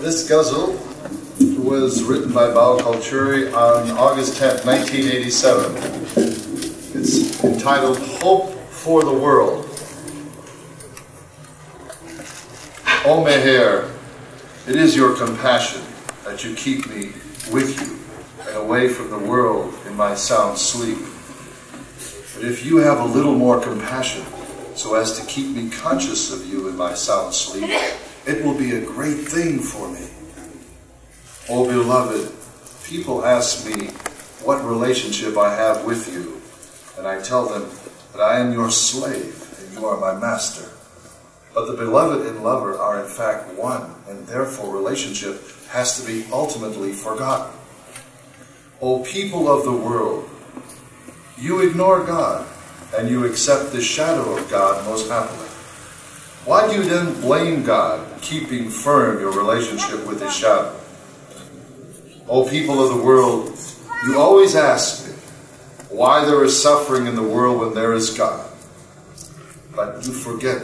This ghazal was written by Bhau Kalchuri on August 10th, 1987. It's entitled Hope for the World. O Meher, it is your compassion that you keep me with you and away from the world in my sound sleep. But if you have a little more compassion so as to keep me conscious of you in my sound sleep, it will be a great thing for me. Oh beloved, people ask me what relationship I have with you, and I tell them that I am your slave and you are my master. But the beloved and lover are in fact one, and therefore relationship has to be ultimately forgotten. O people of the world, you ignore God, and you accept the shadow of God most happily. Why do you then blame God, keeping firm your relationship with His shadow? O people of the world, you always ask me why there is suffering in the world when there is God. But you forget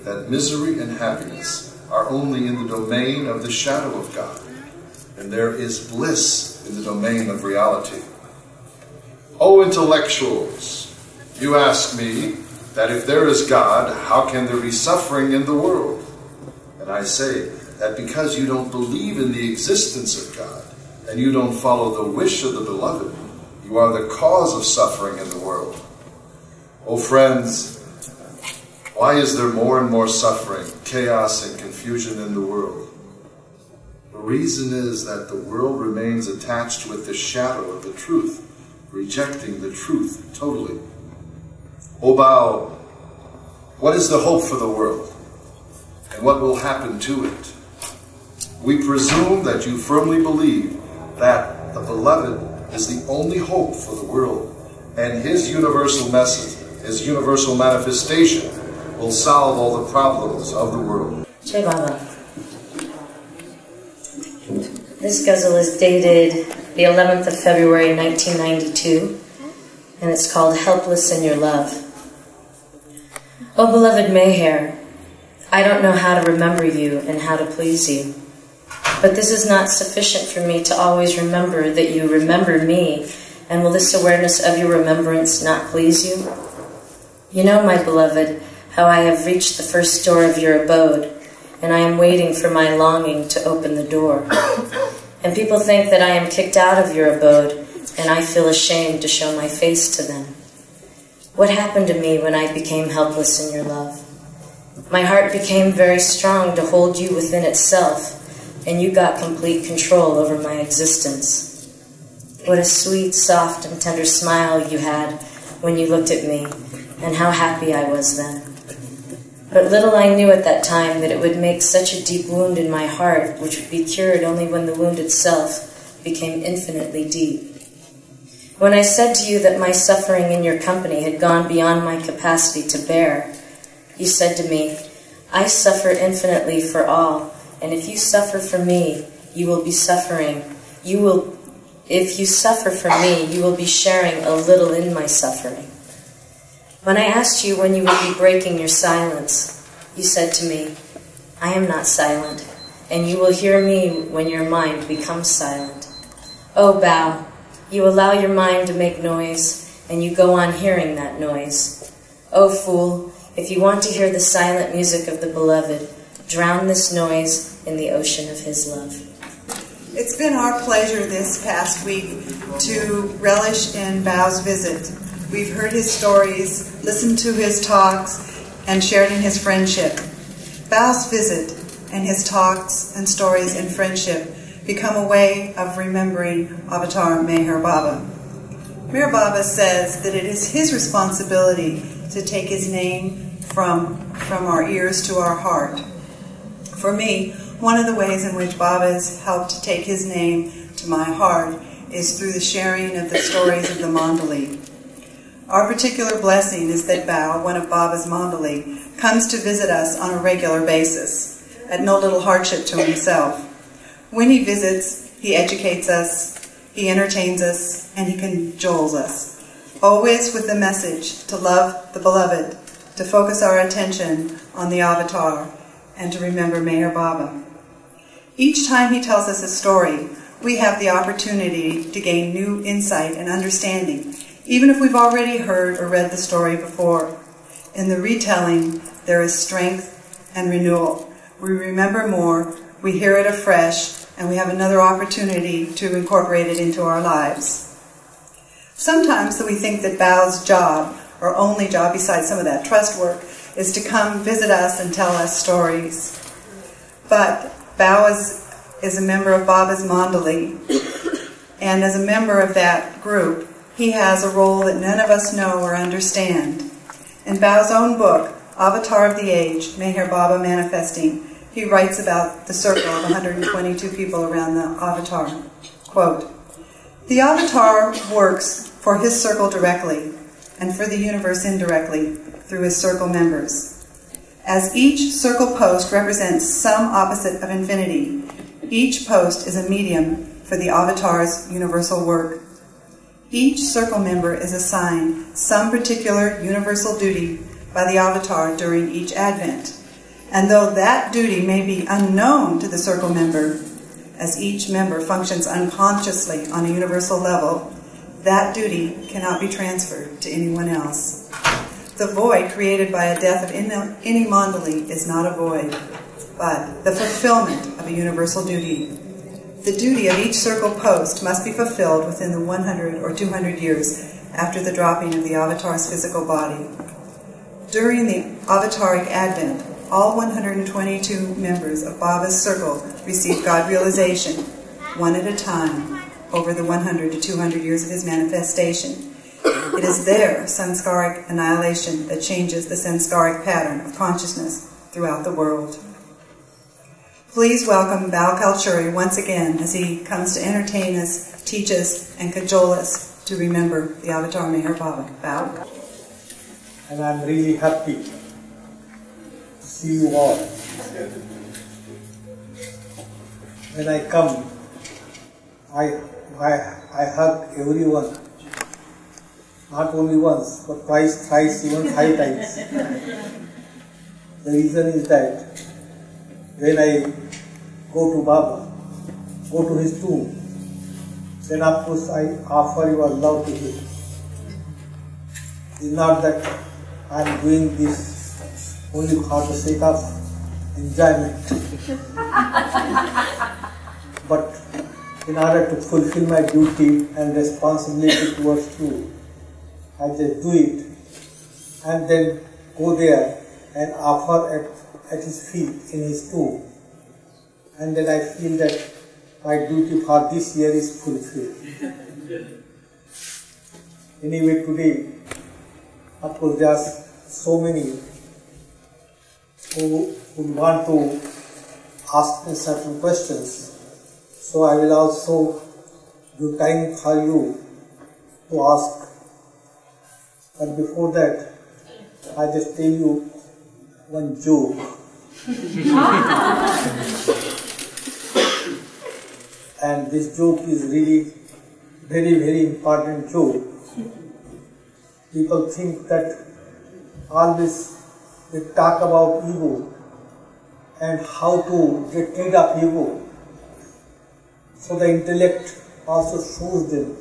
that misery and happiness are only in the domain of the shadow of God, and there is bliss in the domain of reality. O intellectuals, you ask me that if there is God, how can there be suffering in the world? And I say that because you don't believe in the existence of God, and you don't follow the wish of the beloved, you are the cause of suffering in the world. O friends, why is there more and more suffering, chaos, and confusion in the world? The reason is that the world remains attached with the shadow of the truth, rejecting the truth totally. O Bhau, what is the hope for the world, and what will happen to it? We presume that you firmly believe that the beloved is the only hope for the world, and His universal message, His universal manifestation, will solve all the problems of the world. Jai Baba. This ghazal is dated the 11th of February 1992, and it's called Helpless in Your Love. Oh beloved Meher, I don't know how to remember you and how to please you, but this is not sufficient for me to always remember that you remember me, and will this awareness of your remembrance not please you? You know, my beloved, how I have reached the first door of your abode, and I am waiting for my longing to open the door. And people think that I am kicked out of your abode, and I feel ashamed to show my face to them. What happened to me when I became helpless in your love? My heart became very strong to hold you within itself, and you got complete control over my existence. What a sweet, soft, and tender smile you had when you looked at me, and how happy I was then. But little I knew at that time that it would make such a deep wound in my heart, which would be cured only when the wound itself became infinitely deep. When I said to you that my suffering in your company had gone beyond my capacity to bear, you said to me, I suffer infinitely for all, and if you suffer for me, you will be suffering. If you suffer for me, you will be sharing a little in my suffering. When I asked you when you would be breaking your silence, you said to me, I am not silent, and you will hear me when your mind becomes silent. Oh Bhau, you allow your mind to make noise, and you go on hearing that noise. Oh fool, if you want to hear the silent music of the beloved, drown this noise in the ocean of His love. It's been our pleasure this past week to relish in Bhau's visit. We've heard his stories, listened to his talks, and shared in his friendship. Bhau's visit and his talks and stories and friendship become a way of remembering Avatar MeherBaba. MeherBaba says that it is his responsibility to take his name from our ears to our heart. For me, one of the ways in which Baba has helped take his name to my heart is through the sharing of the stories of the Mandali. Our particular blessing is that Bhau, one of Baba's Mandali, comes to visit us on a regular basis, at no little hardship to himself. When he visits, he educates us, he entertains us, and he cajoles us, always with the message to love the beloved, to focus our attention on the Avatar, and to remember MeherBaba. Each time he tells us a story, we have the opportunity to gain new insight and understanding, even if we've already heard or read the story before. In the retelling, there is strength and renewal. We remember more, we hear it afresh, and we have another opportunity to incorporate it into our lives. Sometimes we think that Bhau's job, or only job besides some of that trust work, is to come visit us and tell us stories. But Bhau is a member of Baba's Mandali, and as a member of that group, he has a role that none of us know or understand. In Bhau's own book, Avatar of the Age, MeherBaba Manifesting, he writes about the circle of 122 people around the avatar. Quote, "The avatar works for his circle directly and for the universe indirectly through his circle members. As each circle post represents some opposite of infinity, each post is a medium for the avatar's universal work. Each circle member is assigned some particular universal duty by the avatar during each advent. And though that duty may be unknown to the circle member, as each member functions unconsciously on a universal level, that duty cannot be transferred to anyone else. The void created by a death of any mandali is not a void, but the fulfillment of a universal duty. The duty of each circle post must be fulfilled within the 100 or 200 years after the dropping of the avatar's physical body. During the avataric advent, all 122 members of Baba's circle receive God realization, one at a time, over the 100 to 200 years of his manifestation. It is their sanskaric annihilation that changes the sanskaric pattern of consciousness throughout the world." Please welcome Bhau Kalchuri once again as he comes to entertain us, teach us, and cajole us to remember the Avatar MeherBaba. Bhau. And I'm really happy to see you all. When I come, I hug everyone. Not only once, but twice, thrice, even 5 times. The reason is that when I go to Baba, go to his tomb, then of course I offer your love to him. It's not that I am doing this only for the sake of enjoyment, but in order to fulfill my duty and responsibility towards you. I just do it and then go there and offer at his feet in his tomb. And then I feel that my duty for this year is fulfilled. Anyway, today, of course, there are so many who want to ask me certain questions. So I will also do time for you to ask. But before that, I just tell you one joke. And this joke is really very, very important joke. People think that always we talk about ego and how to get rid of ego. So the intellect also shows them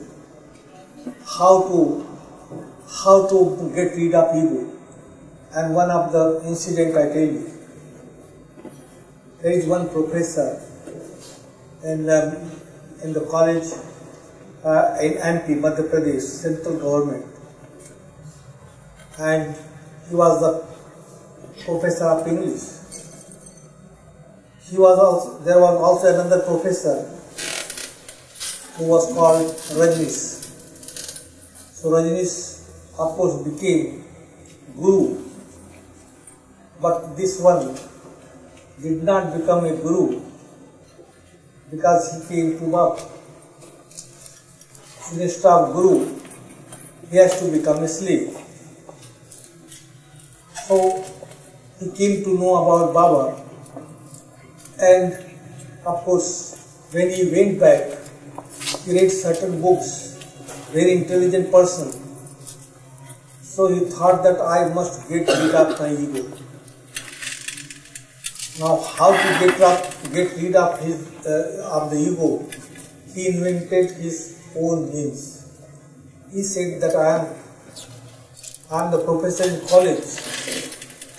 how to get rid of ego. And one of the incident I tell you, there is one professor in the college in MP, Madhya Pradesh, central government, and he was the professor of English. There was also another professor who was called Rajnish. So Rajnish, of course, became guru, but this one did not become a guru because he came to Baba. Instead of guru, he has to become a slave. So he came to know about Baba, and of course, when he went back, he read certain books, very intelligent person. So he thought that I must get rid of my ego. Now, how to get rid of the ego? He invented his own means. He said that I am the professor in college,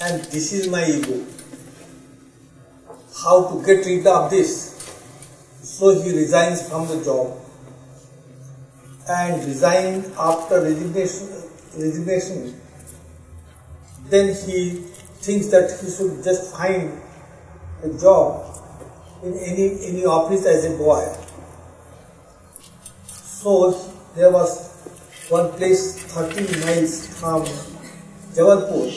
and this is my ego. How to get rid of this? So he resigns from the job, and resigned after resignation. Then he thinks that he should just find a job in any office as a boy. So there was one place 13 miles from Jabalpur,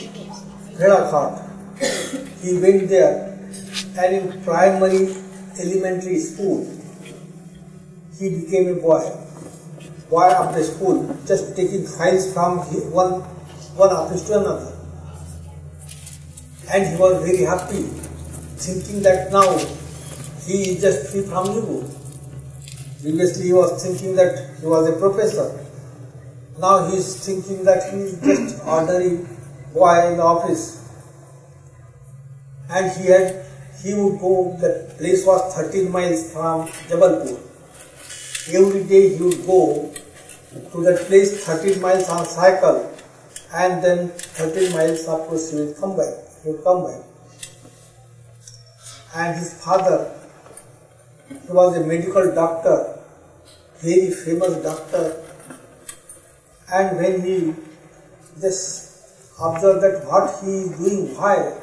Bhedaghat. He went there, and in primary elementary school he became a boy of the school, just taking files from one office to another. And he was very happy, thinking that now he is just free from ego. Previously he was thinking that he was a professor. Now he is thinking that he is just ordinary boy in the office. And he would go, the place was 13 miles from Jabalpur. Every day he would go to that place 13 miles on cycle, and then 13 miles afterwards he would come back. And his father, he was a medical doctor, very famous doctor, and when he just observed that what he is doing, why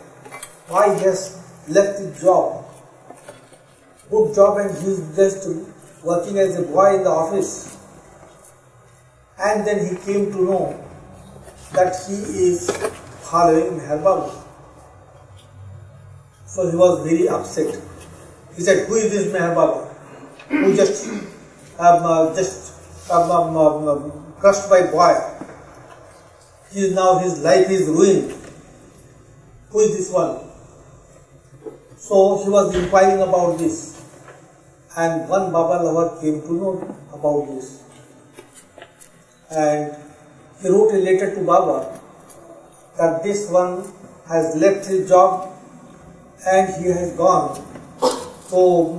he has left his job, good job, and he is just working as a boy in the office. And then he came to know that he is following MeherBaba. So he was very upset. He said, "Who is this MeherBaba? Who just crushed my boy? Now his life is ruined. Who is this one?" So he was inquiring about this, and one Baba lover came to know about this, and he wrote a letter to Baba that this one has left his job and he has gone to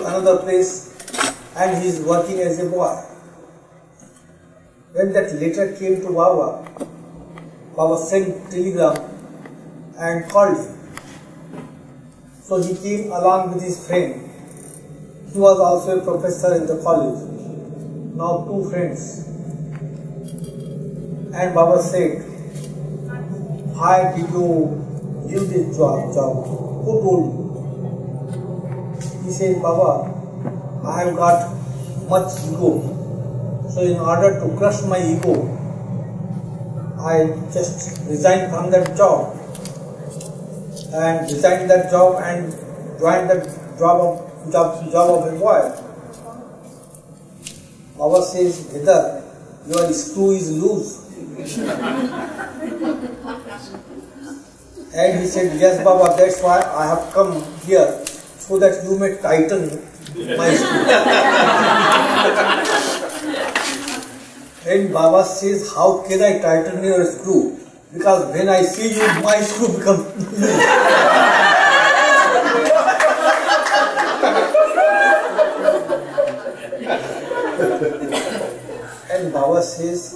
another place, and he is working as a boy. When that letter came to Baba, Baba sent telegram and called him. So he came along with his friend. He was also a professor in the college. Now two friends. And Baba said, "Why did you leave this job? Who told you?" He said, "Baba, I have got much ego. So in order to crush my ego, I just resigned from that job. And resigned that job and joined that job of a boy." Baba says, "Whether your screw is loose." And he said, "Yes, Baba, that's why I have come here, so that you may tighten my screw." And Baba says, "How can I tighten your screw? Because when I see you, my screw becomes loose." And Baba says,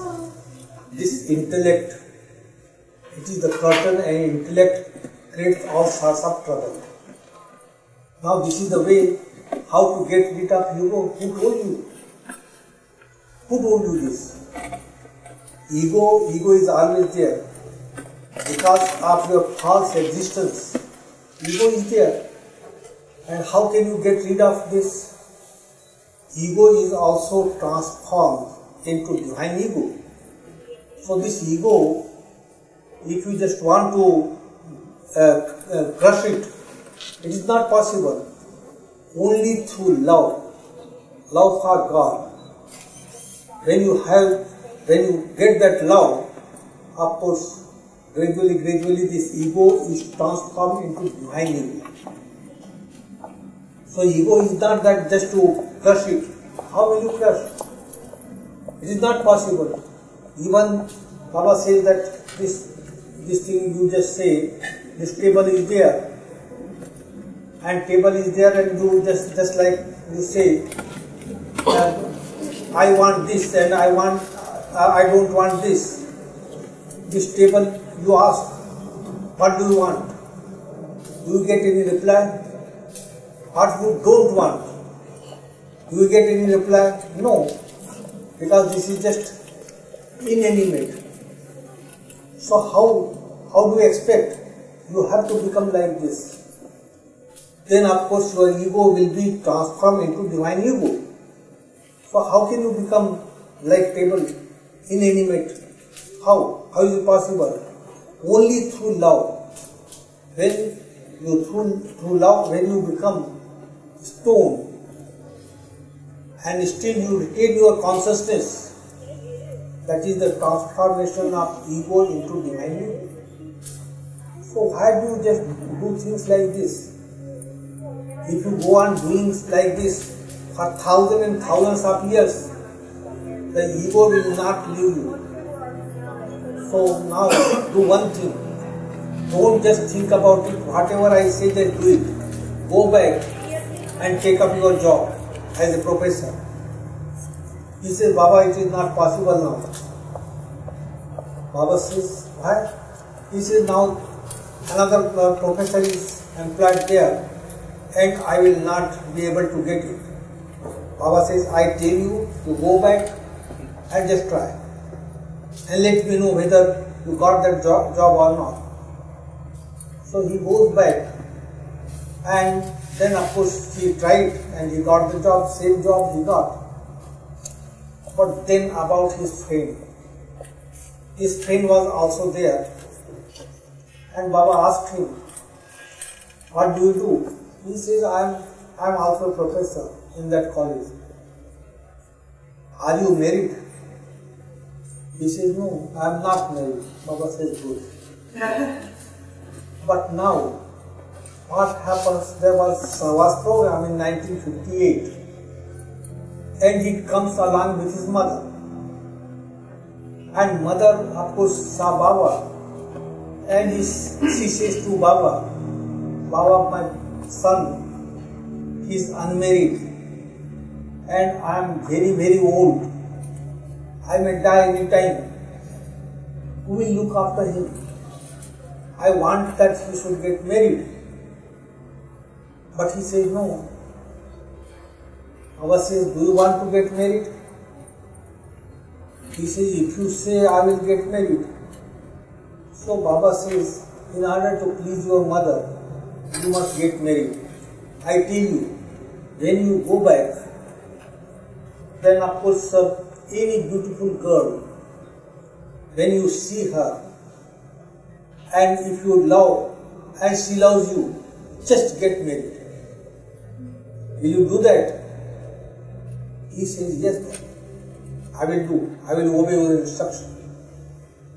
this intellect, it is the curtain, and intellect creates all sorts of trouble. Now this is the way how to get rid of ego. Who told you? Who told you this? Ego is always there. Because of your false existence, ego is there. And how can you get rid of this? Ego is also transformed into divine ego. So this ego, if you just want to crush it, it is not possible. Only through love for God. When you get that love, of course, gradually this ego is transformed into divine ego. So ego is not that just to crush it. How will you crush? It is not possible. Even Baba says that this this thing you just say, this table is there, and table is there, and you just like you say, I want this and I don't want this. This table you ask, what do you want? Do you get any reply? What you don't want? Do you get any reply? No, because this is just inanimate. So how do you expect? You have to become like this. Then of course your ego will be transformed into divine ego. So how can you become like table, inanimate? How? How is it possible? Only through love. When you through love, when you become stone and still you retain your consciousness, that is the transformation of ego into divine ego. So why do you just do things like this? If you go on doing like this for thousands and thousands of years, the ego will not leave you. So now do one thing. Don't just think about it. Whatever I say, just do it. Go back and take up your job as a professor. He says, Baba, it is not possible now. Baba says, why? He says, now another professor is employed there and I will not be able to get it. Baba says, I tell you to go back and just try. And let me know whether you got that job or not. So he goes back and then of course he tried and he got the job, same job he got. But then about his friend. His friend was also there. And Baba asked him, what do you do? He says, I am also a professor in that college. Are you married? He says, no, I am not married. Baba says, good. But now, what happens, there was program in 1958 and he comes along with his mother. And mother, of course, saw Baba and she says to Baba, Baba, my son, he is unmarried and I am very, very old. I may die any time. Who will look after him? I want that he should get married. But he says no. Baba says, do you want to get married? He says, if you say I will get married. So Baba says, in order to please your mother, you must get married. I tell you, when you go back, then of course any beautiful girl, when you see her, and if you love and she loves you, just get married. Will you do that? He says, yes, I will do. I will obey your instruction.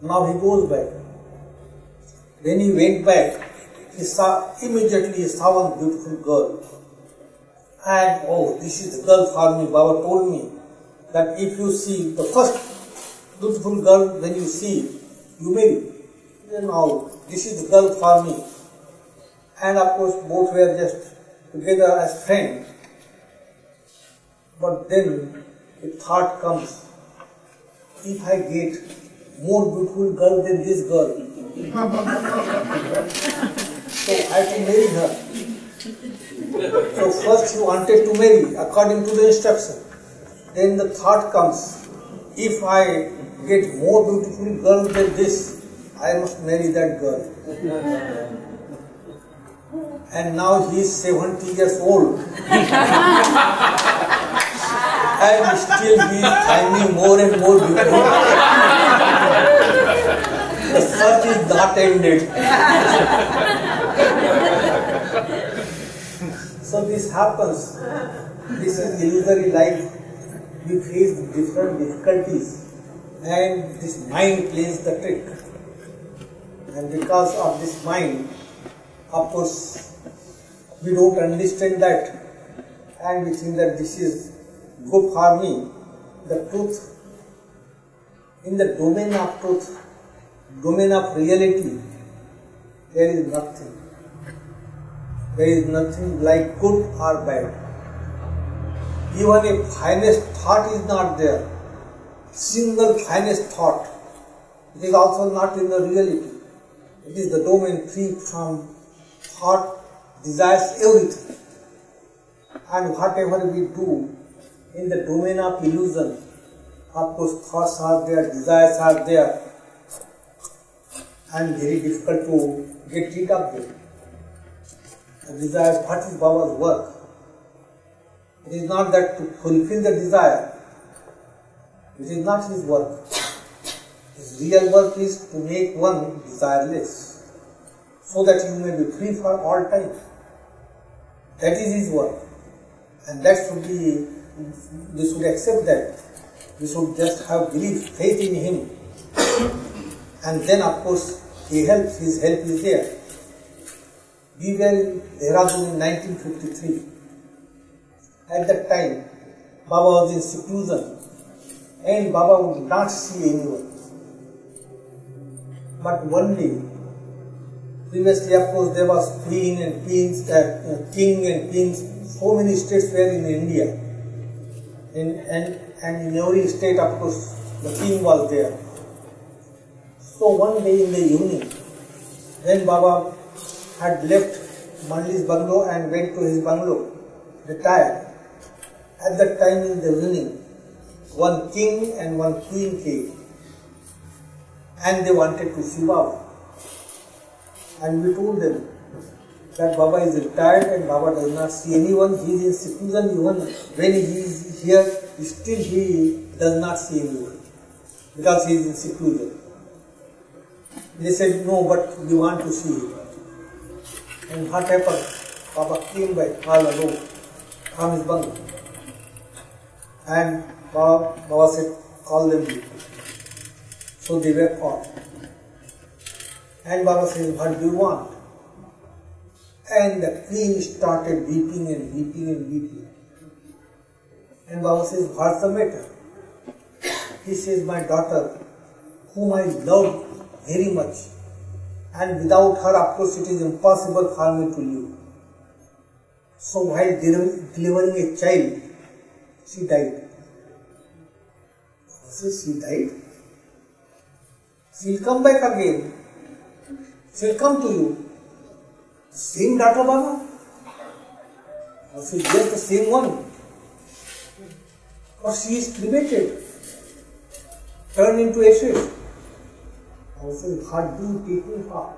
Now he goes back. When he went back, immediately he saw one beautiful girl. And oh, this is the girl for me. Baba told me that if you see the first beautiful girl, when you see, you marry. Now, this is the girl for me. And of course, both were just together as friends. But then a thought comes, if I get more beautiful girl than this girl, so I have to marry her. So first he wanted to marry according to the instruction. Then the thought comes, if I get more beautiful girl than this, I must marry that girl. And now he is 70 years old. And still he is finding more and more beautiful. The search is not ended. So this happens. This is illusory life. We face different difficulties. And this mind plays the trick. And because of this mind, of course, we don't understand that and we think that this is good for me. The truth, in the domain of truth, domain of reality, there is nothing. There is nothing like good or bad. Even a finest thought is not there. Single finest thought. It is also not in the reality. It is the domain free from thought, desires, everything. And whatever we do in the domain of illusion, of course thoughts are there, desires are there, and very difficult to get rid of them. The desires, what is Baba's work? It is not that to fulfill the desire. It is not his work. His real work is to make one desireless, so that you may be free for all time. That is his work. And that should be, we should accept that. We should just have belief, faith in him. And then of course he helps, his help is there. We were in Dehradun in 1953. At that time, Baba was in seclusion and Baba would not see anyone. But one day, previously of course there was queen and queens, king and queens, so many states were in India. And in every state of course the king was there. So one day in the evening, when Baba had left Manli's bungalow and went to his bungalow, retired, at that time in the evening, one king and one queen came and they wanted to see Baba. And we told them that Baba is retired and Baba does not see anyone, he is in seclusion, even when he is here, still he does not see anyone because he is in seclusion. They said, no, but we want to see him. And what happened? Baba came back all alone from his bungalow. And Baba said, call them here. So they were called. And Baba says, what do you want? And the queen started weeping and weeping and weeping. And Baba says, what's the matter? He says, my daughter, whom I love very much, and without her, of course, it is impossible for me to live. So while delivering a child, she died. Baba says, she died? She will come back again. She will come to you. Same daughter, Baba? Baba says, yes, the same one. But she is cremated, turned into ashes. Baba says, what do you take me for?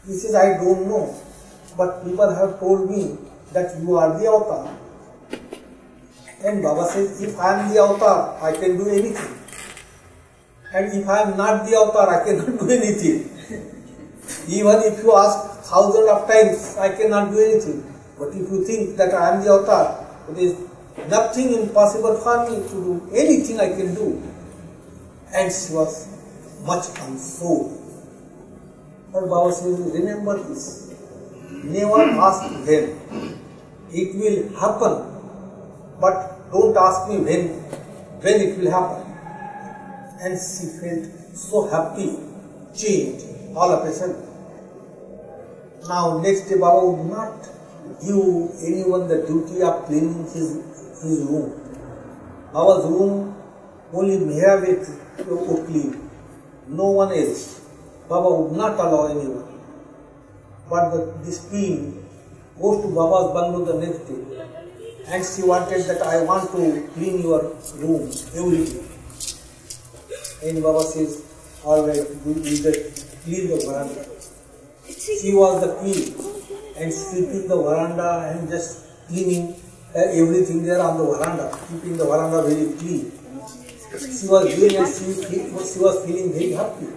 He says, I don't know, but people have told me that you are the avatar. And Baba says, if I am the avatar, I can do anything. And if I am not the avatar, I cannot do anything. Even if you ask thousands of times, I cannot do anything. But if you think that I am the avatar, it is nothing impossible for me to do. Anything I can do. And she was much consoled. But Baba says, remember this. Never ask when. It will happen. But don't ask me when it will happen. And she felt so happy, changed all of a sudden. Now next day Baba would not give anyone the duty of cleaning his room. Baba's room only MeherBabaLibrary would clean, no one else. Baba would not allow anyone. But this queen goes to Baba's bungalow the next day and she wanted that I want to clean your room every day. And Baba says, alright, we just clean the veranda. She was the queen and sweeping the veranda and just cleaning everything there on the veranda, keeping the veranda very clean. She was doing and she was feeling very happy.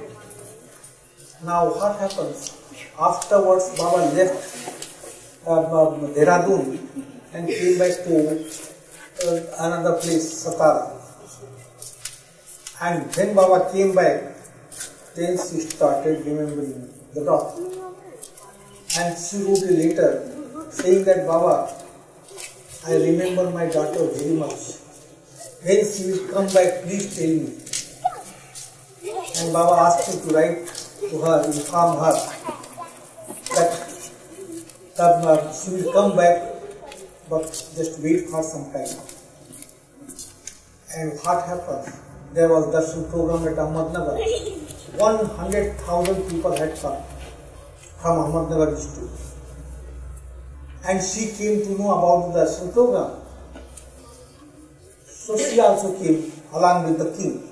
Now what happens? Afterwards Baba left Dehradun and came back to another place, Satara. And when Baba came back, then she started remembering the doctor. And she wrote a letter saying that, Baba, I remember my daughter very much. When she will come back, please tell me. and Baba asked me to write to her, inform her that she will come back, but just wait for some time. And what happened? There was darshan program at Ahmednagar. 100,000 people had come from Ahmednagar district. And she came to know about the darshan program. So she also came along with the king.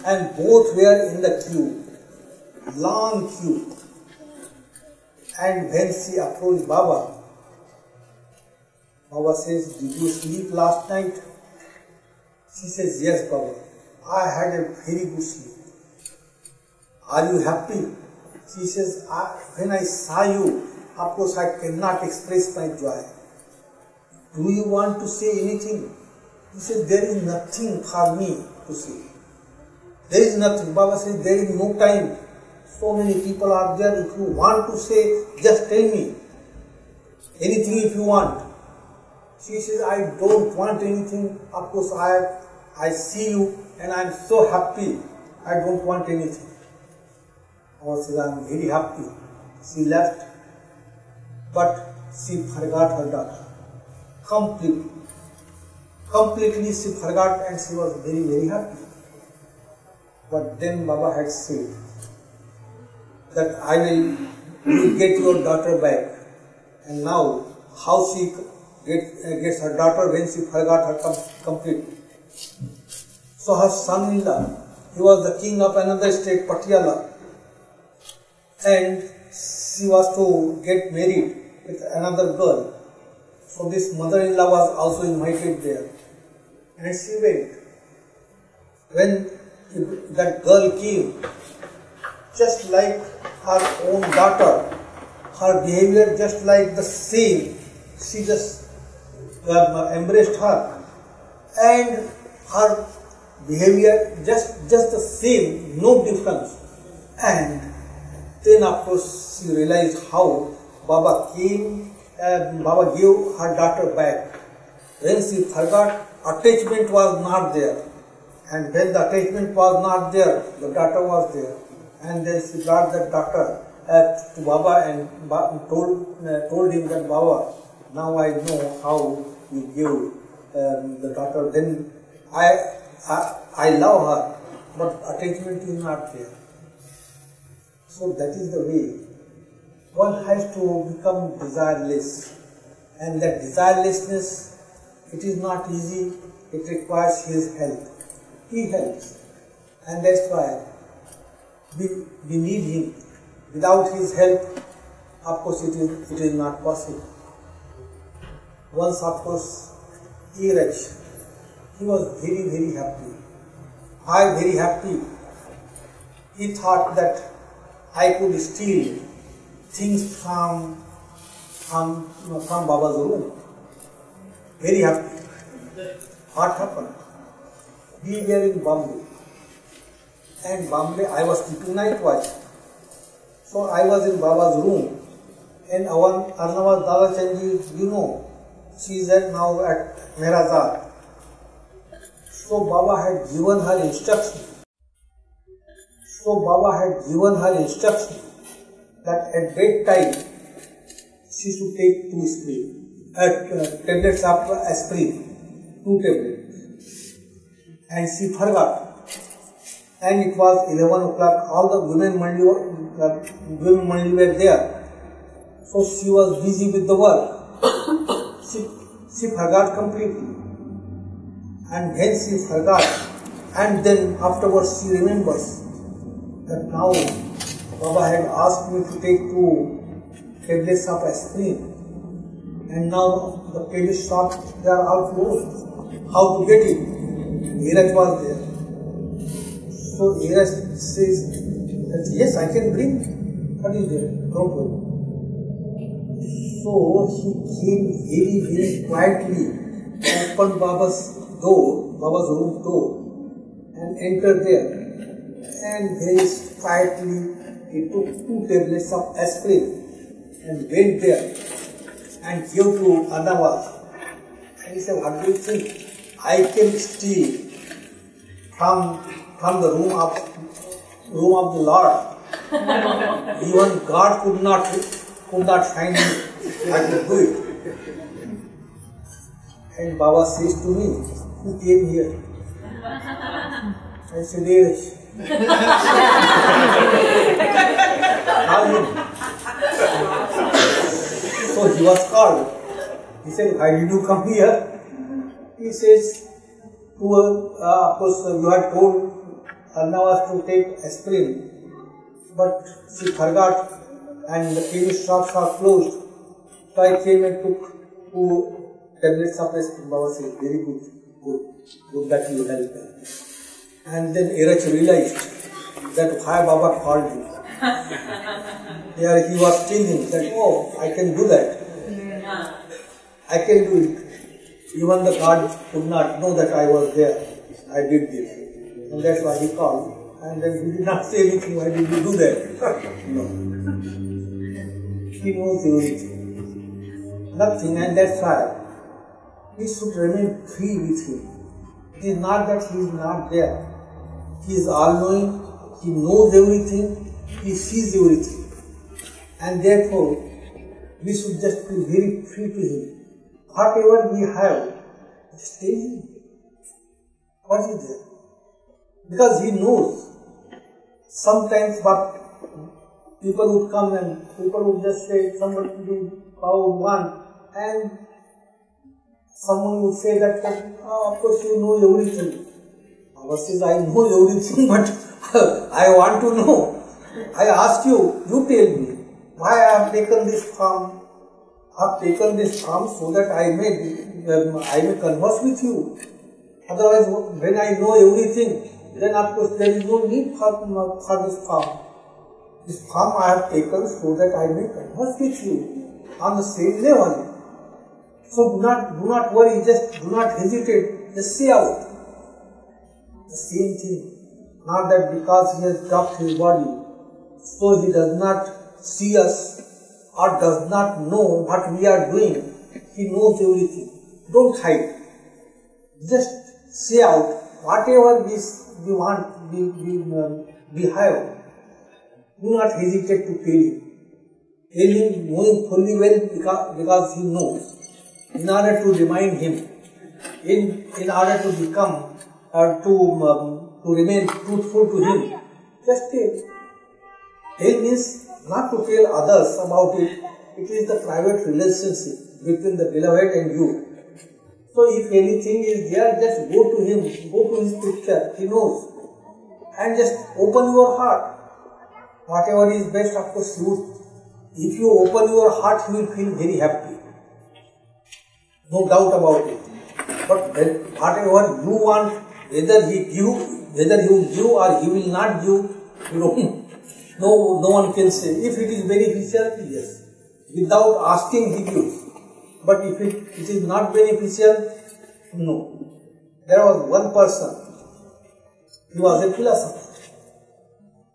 And both were in the queue, long queue. And when she approached Baba, Baba says, "Did you sleep last night?" She says, "Yes, Baba. I had a very good sleep." "Are you happy?" She says, "When I saw you, of course I cannot express my joy. Do you want to say anything?" He says, "There is nothing for me to say. There is nothing." Baba says, "There is no time. So many people are there. If you want to say, just tell me. Anything if you want." She says, "I don't want anything. Of course I see you and I am so happy. I don't want anything." Baba says, "I am very happy." She left, but she forgot her daughter. Completely she forgot, and she was very, very happy. But then Baba had said that I will get your daughter back. And now, how she gets her daughter when she forgot her completely. So her son-in-law, he was the king of another state, Patiala, and she was to get married with another girl. So this mother-in-law was also invited there. And she went. When that girl came, just like her own daughter, her behavior just like the same, she just embraced her, and her behavior just the same, no difference. And then of course she realized how Baba came, Baba gave her daughter back. When she forgot, attachment was not there. And when the attachment was not there, the daughter was there. And then she brought that daughter to Baba and told him that, "Baba, now I know how you give the daughter. Then I love her, but attachment is not there." So that is the way one has to become desireless. And that desirelessness, it is not easy. It requires his help. He helps. And that's why we need him. Without his help, of course, it is not possible. Once, of course, he was very, very happy. Why very happy? He thought that I could steal things from Baba's room. Very happy. What happened? We were in Bombay. And Bombay, I was keeping night watch. So I was in Baba's room. And our Arnavaz Dada Chanji, she is now at Meherazad. So Baba had given her instruction. That at that time she should take 2 tablets of aspirin, 2 tablets. And she forgot. And it was 11 o'clock. All the women were there. So she was busy with the work. She forgot completely. And when she forgot, and then afterwards she remembers that now Baba had asked me to take 2 tablets of aspirin. And now the tablets shop, they are all closed. How to get it? Neeraj was there. So Neeraj says that, "Yes, I can bring. What is there? Don't worry." So he came very, very quietly, opened Baba's room door, and entered there. And very quietly he took 2 tablets of aspirin and went there and gave to Arnavaz. And he said, "What do you think? I can steal from the room of room of the Lord. Even God could not find me. I could do it. And Baba says to me, who came here? I said, yes. Call him. So he was called. He said, why did you come here? He says, of course, you had told Anna was to take aspirin, but she forgot and the chemist shops are closed. So I came and took 2 tablets of aspirin. Baba said, very good, good that you helped her. And then Erach realized that why Baba called him. There he was thinking that, oh, I can do that. I can do it. Even the God could not know that I was there. I did this. And that's why he called. And then he did not say anything. Why did you do that? No. He knows everything. Nothing. And that's why we should remain free with him. It is not that he is not there. He is all-knowing. He knows everything. He sees everything. And therefore, we should just be very free to him. Whatever we have, just tell him. What is there? Because he knows. Sometimes but people would come and people would just say, somebody do Bhau would want, and someone would say that, oh, of course you know everything. Baba says, I know everything, but I want to know. I ask you, you tell me, why I have taken this form? I have taken this form so that I may converse with you. Otherwise, when I know everything, then of course there is no need for this form. This form I have taken so that I may converse with you on the same level. So do not worry, just do not hesitate, just say out. The same thing. Not that because he has dropped his body, so he does not see us or does not know what we are doing. He knows everything. Don't hide. Just say out whatever we want, we have. Do not hesitate to tell him. Tell him knowing fully well because he knows. In order to remind him, in order to become to remain truthful to him, just tell. Tell means not to tell others about it. It is the private relationship between the beloved and you. So if anything is there, just go to him, go to his picture, he knows. And just open your heart. Whatever is best, of course, if you open your heart, you will feel very happy. No doubt about it. But whatever you want, whether he will give or he will not give, you don't. No one can say. If it is beneficial, yes. Without asking, he gives. But if it is not beneficial, no. There was one person. He was a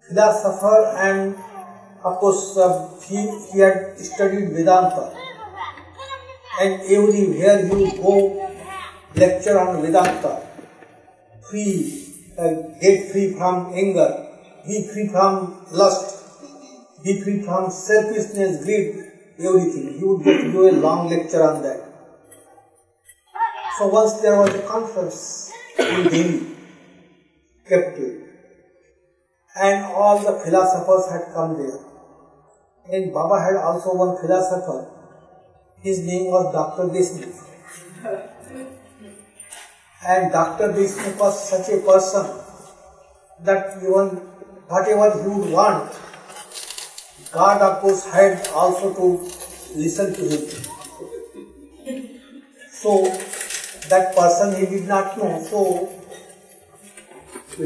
philosopher, and of course he had studied Vedanta. And everywhere you go, lecture on Vedanta. Get free from anger. Be free from lust, be free from selfishness, greed, everything. He would just do a long lecture on that. So once there was a conference in Delhi, capital, and all the philosophers had come there. And Baba had also one philosopher. His name was Dr. Deshmukh. And Dr. Deshmukh was such a person that even whatever he would want, God of course had also to listen to him. So that person he did not know. So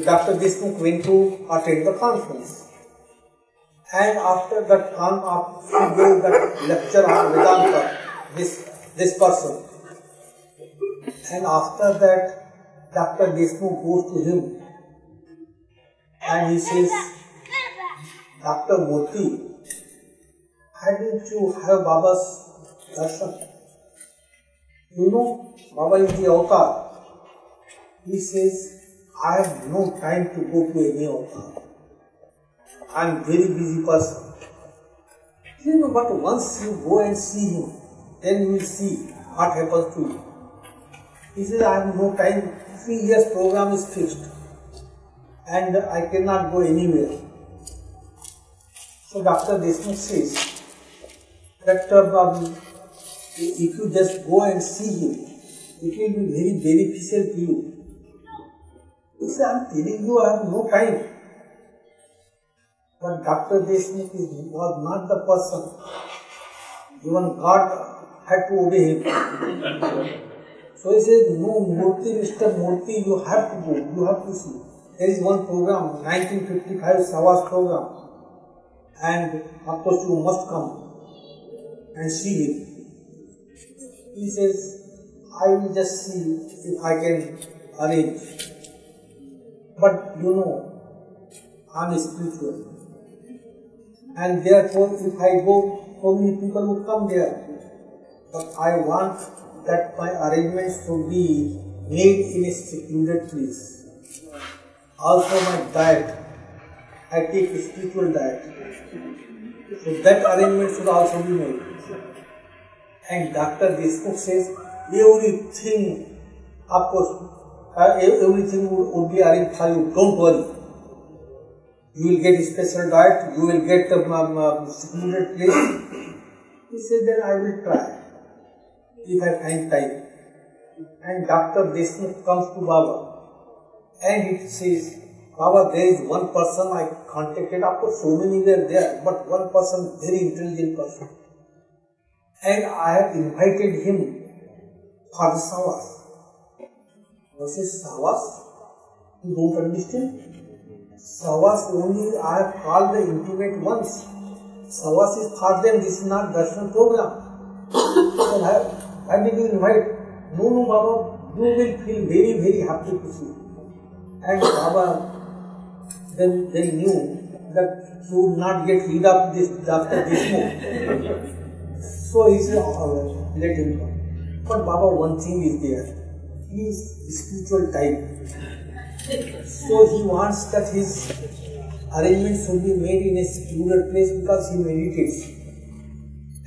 Dr. Deshmukh went to attend the conference. And after that, he gave that lecture on Vedanta, this person. And after that, Dr. Deshmukh goes to him and he says, Dr. Murthy, why didn't you have Baba's darshan? You know, Baba is the avatar. He says, I have no time to go to any avatar. I am very busy person. You know, but once you go and see him, then you will see what happens to you. He says, I have no time, 3 years program is fixed and I cannot go anywhere. So Dr. Deshmukh says that if you just go and see him, it will be very beneficial to you. He said, I am telling you, I have no time. But Dr. Deshmukh was not the person. Even God had to obey him. So he says, no, Murthy, Mr. Murthy, you have to go, you have to see. There is one program, 1955 Savas program. And of course you must come and see him. He says, I will just see if I can arrange. But you know, I am spiritual. And therefore, if I go, so many people would come there. But I want that my arrangements should be made in a secluded place. Also my diet, I take a spiritual diet. So that arrangement should also be made. And Dr. Deshmukh says, everything, of course, everything would be arranged for you, don't worry. You will get a special diet, you will get a secluded place. He said, then I will try, if I find time. And Dr. Deshmukh comes to Baba and he says, Baba, there is one person I contacted, of course so many were there, but one person, very intelligent person. And I have invited him for the Savas. I says, Savas? You don't understand? Savas only I have called the intimate ones. Savas is for them, this is not darshan program. Why did you invite? No, Baba, you will feel very, very happy to see. And Baba, then they knew that he would not get rid of this Dr. Deshmukh. So he said, let him come. But Baba, one thing is there. He is spiritual type. So he wants that his arrangements should be made in a secluded place because he meditates.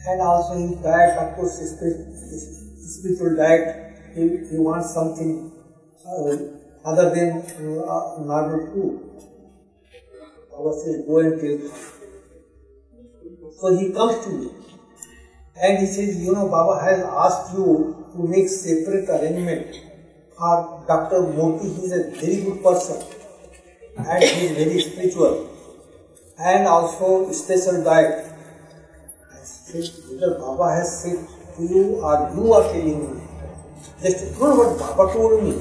And also his diet, of course, spiritual diet, he wants something other than normal food. Baba says, go and tell him. So he comes to me and he says, you know, Baba has asked you to make separate arrangement for Dr. Murthy. He is a very good person and he is very spiritual and also special diet. I said, whether Baba has said to you or you are telling me. Just know what Baba told me.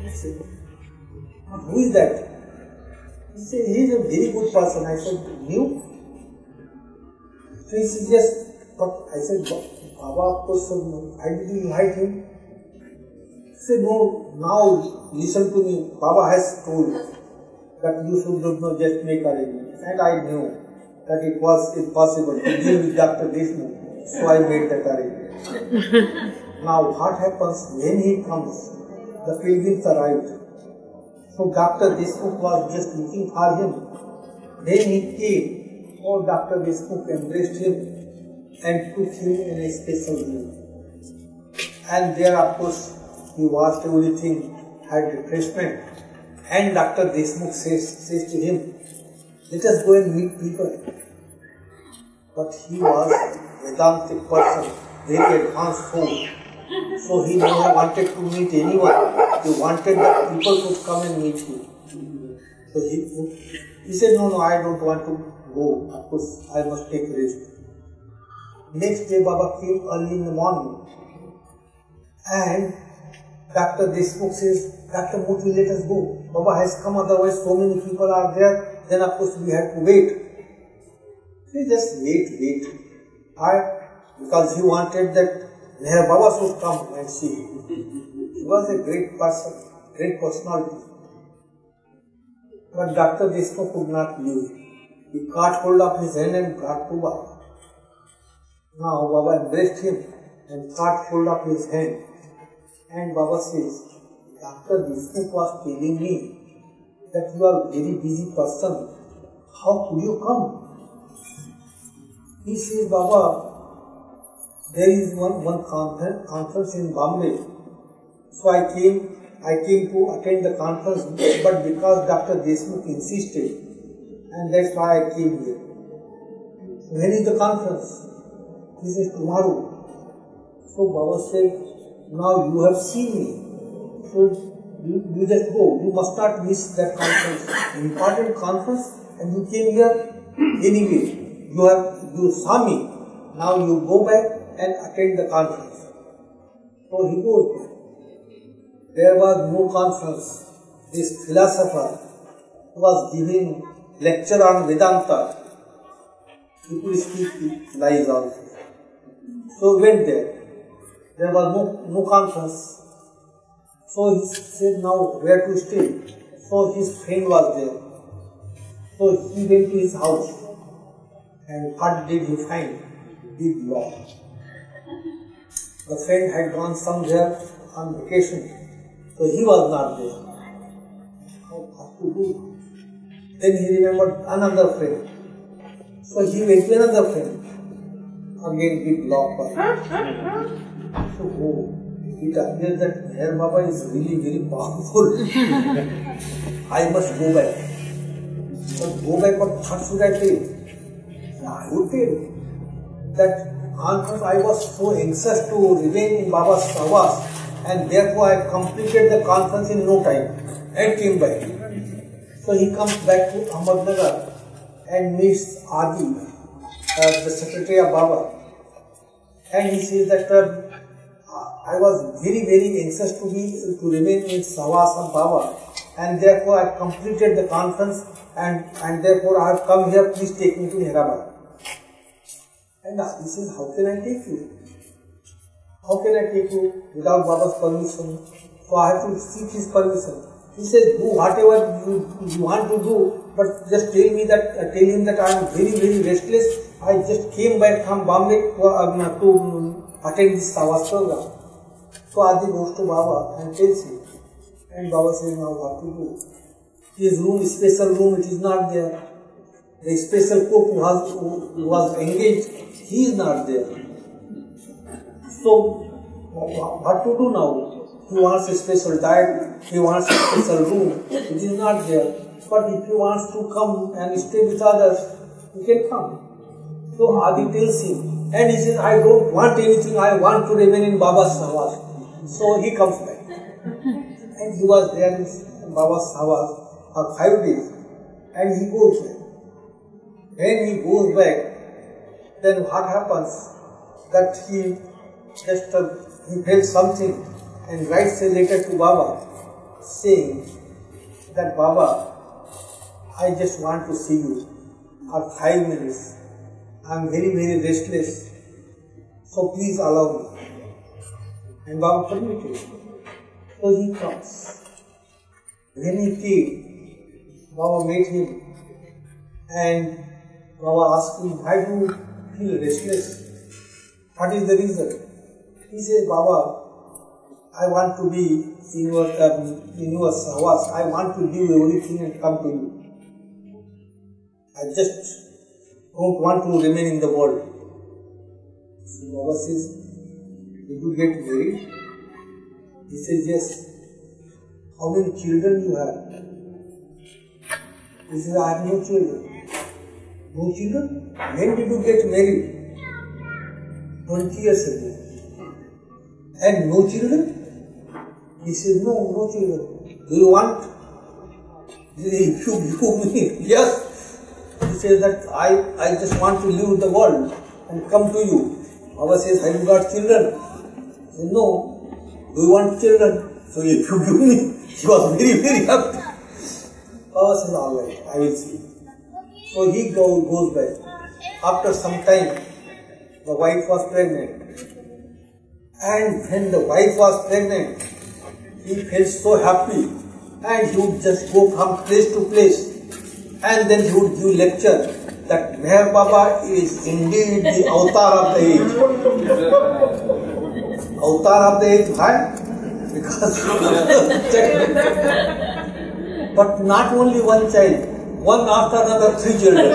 I said, who is that? He said, he is a very good person. I said, you? So he said, yes. But I said, Baba, of course, why did you invite him? He said, no, now listen to me. Baba has told that you should not just make arrangement. And I knew that it was impossible to deal with Dr. Deshmukh. So I made that arrangement. Now what happens when he comes? The pilgrims arrived. So Dr. Deshmukh was just looking for him. Then he came. Oh, Dr. Deshmukh embraced him and took him in a special room. And there, of course, he washed everything, had refreshment. And Dr. Deshmukh says to him, let us go and meet people. But he was a Vedantic person, very advanced soul. So he never wanted to meet anyone. He wanted that people could come and meet him. So he said, no, I don't want to go. Of course, I must take rest. Next day, Baba came early in the morning. And Dr. Deshmukh says, Dr. Murthy, let us go. Baba has come, otherwise so many people are there. Then of course we have to wait. He just wait. Because he wanted that MeherBaba should come and see him. He was a great person, great personality. But Dr. Deshmukh could not leave. He caught hold of his hand and brought to Baba. Now Baba embraced him and caught hold of his hand. And Baba says, Dr. Deshmukh was telling me that you are a very busy person. how could you come? He says, Baba, there is one conference in Bombay. So I came to attend the conference, but because Dr. Deshmukh insisted, and that's why I came here. When is the conference? He says, tomorrow. So Baba said, now you have seen me. So you just go. You must not miss that conference. Important conference, and you came here anyway. You saw me. Now you go back and attend the conference. So he goes back. There was no conference. This philosopher was giving lecture on Vedanta. People speak lies also. So he went there. There was no conference. So he said, now where to stay? So his friend was there. So he went to his house. And what did he find? Big lock. The friend had gone somewhere on vacation. So he was not there. What to do? Then he remembered another friend. So he went to another friend. Again big lock. So it appears that MeherBaba is really very powerful. I must go back. But go back, what should I tell? I would tell that I was so anxious to remain in Baba's Savas, and therefore I completed the conference in no time and came back. So he comes back to Ahmednagar and meets Adi, the secretary of Baba, and he says that I was very, very anxious to remain in Savas of Baba, and therefore I completed the conference, and therefore I have come here. Please take me to MeherBaba. And Adi says, how can I take you? How can I take you without Baba's permission? So I have to seek his permission. He says, do whatever you want to do, but just tell him that I am very, very restless. I just came back from Bombay to attend this Savas program. So Adi goes to Baba and tells him. And Baba says, now what to do? His room, special room, it is not there. The special cook who was engaged, he is not there. So, what to do now? He wants a special diet, he wants a special room, it is not there. But if he wants to come and stay with others, he can come. So Adi tells him, and he says, I don't want anything, I want to remain in Baba's Savas. So he comes back. And he was there in Baba's Savas for 5 days. And he goes back. When he goes back, then what happens? That he felt something and writes a letter to Baba saying that Baba, I just want to see you for 5 minutes. I am very, very restless. So please allow me. And Baba permitted. So he comes. When he came, Baba met him and Baba asked him, why do you feel restless? What is the reason? He says, Baba, I want to be in your Savas. I want to leave everything and come to you. I just don't want to remain in the world. So Baba says, did you get married? He says, yes. How many children you have? He says, I have no children. No children? When did you get married? 20 years ago. And no children? He says, no children. Do you want? He says, if you give me, yes. He says that I just want to leave the world and come to you. Baba says, have you got children? He says, no. Do you want children? So if you give me, he was very, very happy. Baba says, alright, I will see. So he goes back. After some time, the wife was pregnant. And when the wife was pregnant, he felt so happy. And he would just go from place to place. And then he would give lecture that MeherBaba is indeed the avatar of the age. Avatar of the age, why? Because but not only one child. one after another 3 children.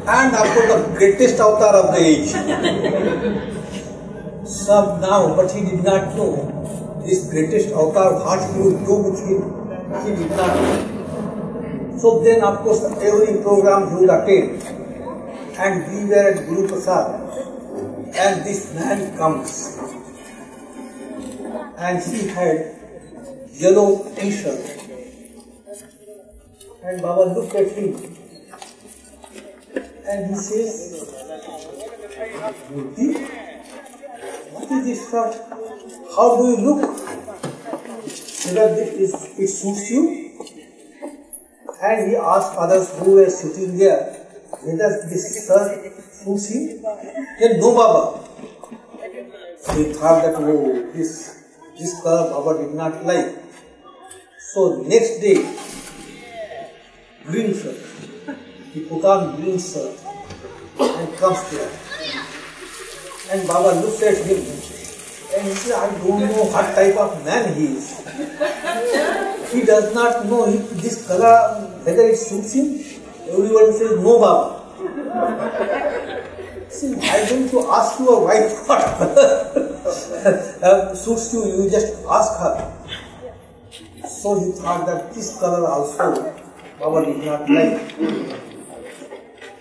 And of course the greatest avatar of the age. So now, but he did not know this greatest avatar, what he would do with him. He did not know. So then of course every program he would attend. And we were at Guru Prasad. And this man comes. And he had yellow t-shirt. And Baba looked at him. And he says, Murti, what is this shirt? How do you look? Whether it suits you? And he asked others who were sitting there, whether this shirt suits him? Then no, Baba. So he thought that, oh, this color Baba did not like. So next day, green shirt. He put on green shirt and comes there. And Baba looks at him and he says, I don't know what type of man he is. He does not know if this color, whether it suits him. Everyone says, no, Baba. See, why don't you ask your wife what suits you? You just ask her. So he thought that this color also Baba did not like.